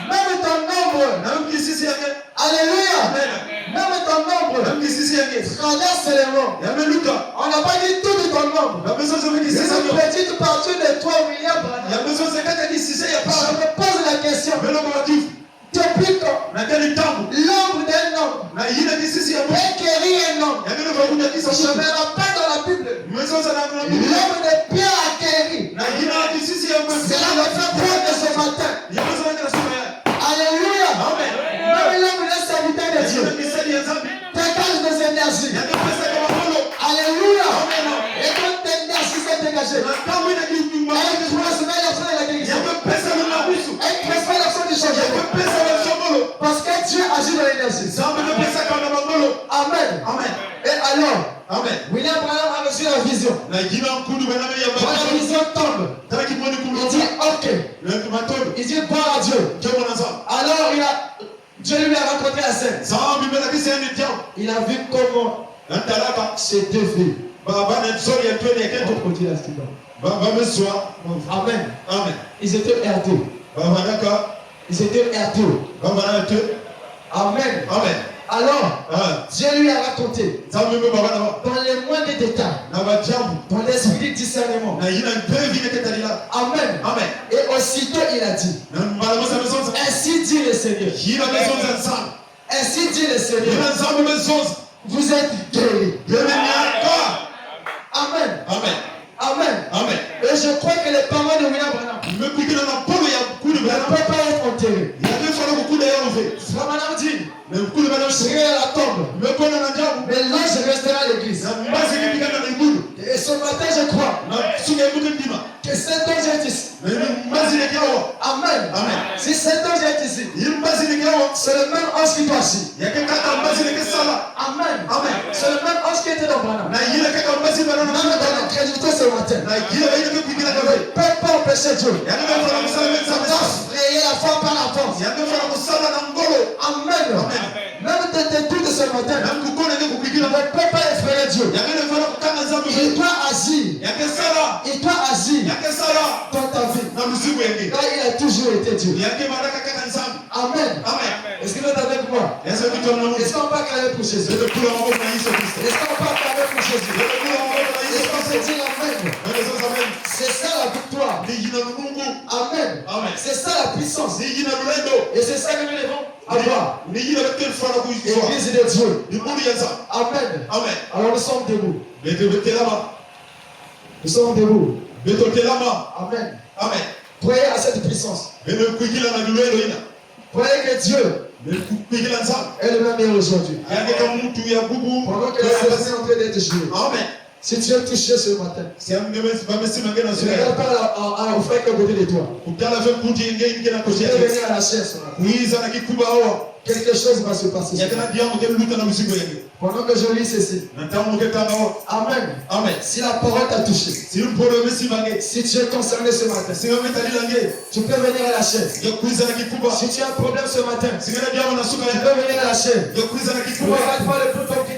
Même ton nombre, alléluia, même ton nombre traverse les mondes. On n'a pas dit tout de ton nombre. Une petite partie de toi, William Branham. Je me pose la question. Depuis quand l'ombre d'un homme est guéri un homme? Je me rappelle dans la Bible, l'homme de Pierre a guéri. C'est la notre preuve de ce matin. Alléluia. Même l'homme est serviteur de Dieu. Dégage des énergies. Alléluia. Et quand tes énergies sont dégagées, elle transmet l'action de la guérison. Elle transmet l'action du changement. Parce que Dieu agit dans l'énergie. Amen. Et alors, William Branham a reçu la vision. Quand la vision tombe, il dit ok. Il dit gloire à Dieu. Alors Dieu lui a raconté la scène. Il a vu comment ces deux filles ont produit la suivante. Amen. Ils étaient RT. Ils étaient RT. Amen. Alors, Dieu lui a raconté dans les moindres détails, dans l'esprit du discernement. Amen. Et aussitôt il a dit, ainsi dit le Seigneur. Ainsi dit le Seigneur. Vous êtes guéris. Amen. Et je crois que les paroles de William Branham ne peuvent pas être enterrées. Branham dit, je serai à la tombe, mais là je resterai à l'église. Et ce matin je crois que cet ange est ici. Amen. Si cet ange est ici, c'est le même ange qui doit agir. Amen. C'est le même ange qui était dans Branham. Même dans l'incrédulité ce matin. Ne peut pas empêcher Dieu. Ça va frayer la foi par la force. Amen. Même tes doutes ce matin ne peut pas effrayer Dieu. Il doit agir dans ta vie. Car il a toujours été Dieu. Amen. Est-ce que vous êtes avec moi? Est-ce qu'on peut acclamer pour Jésus? Est-ce qu'on peut acclamer pour Jésus? Est-ce qu'on peut dire Amen? C'est ça la victoire. Amen. C'est ça la puissance. Et c'est ça que nous devons avoir. L'église de Dieu. Amen. Alors nous sommes debout. Nous sommes debout. Amen. Priez à cette puissance. Priez que Dieu est le même aujourd'hui. Pendant que la célébration est en train d'être jouée. Si tu es touché ce matin, ne regarde pas au frère qui est à côté de toi. Tu es venu à la chaise. Quelque chose va se passer. Pendant que je lis ceci. Amen. Si la parole t'a touché, si tu es concerné ce matin, tu peux venir à la chaise. Si tu as un problème ce matin, tu peux venir à la chaise. Ne regarde pas le bouton qui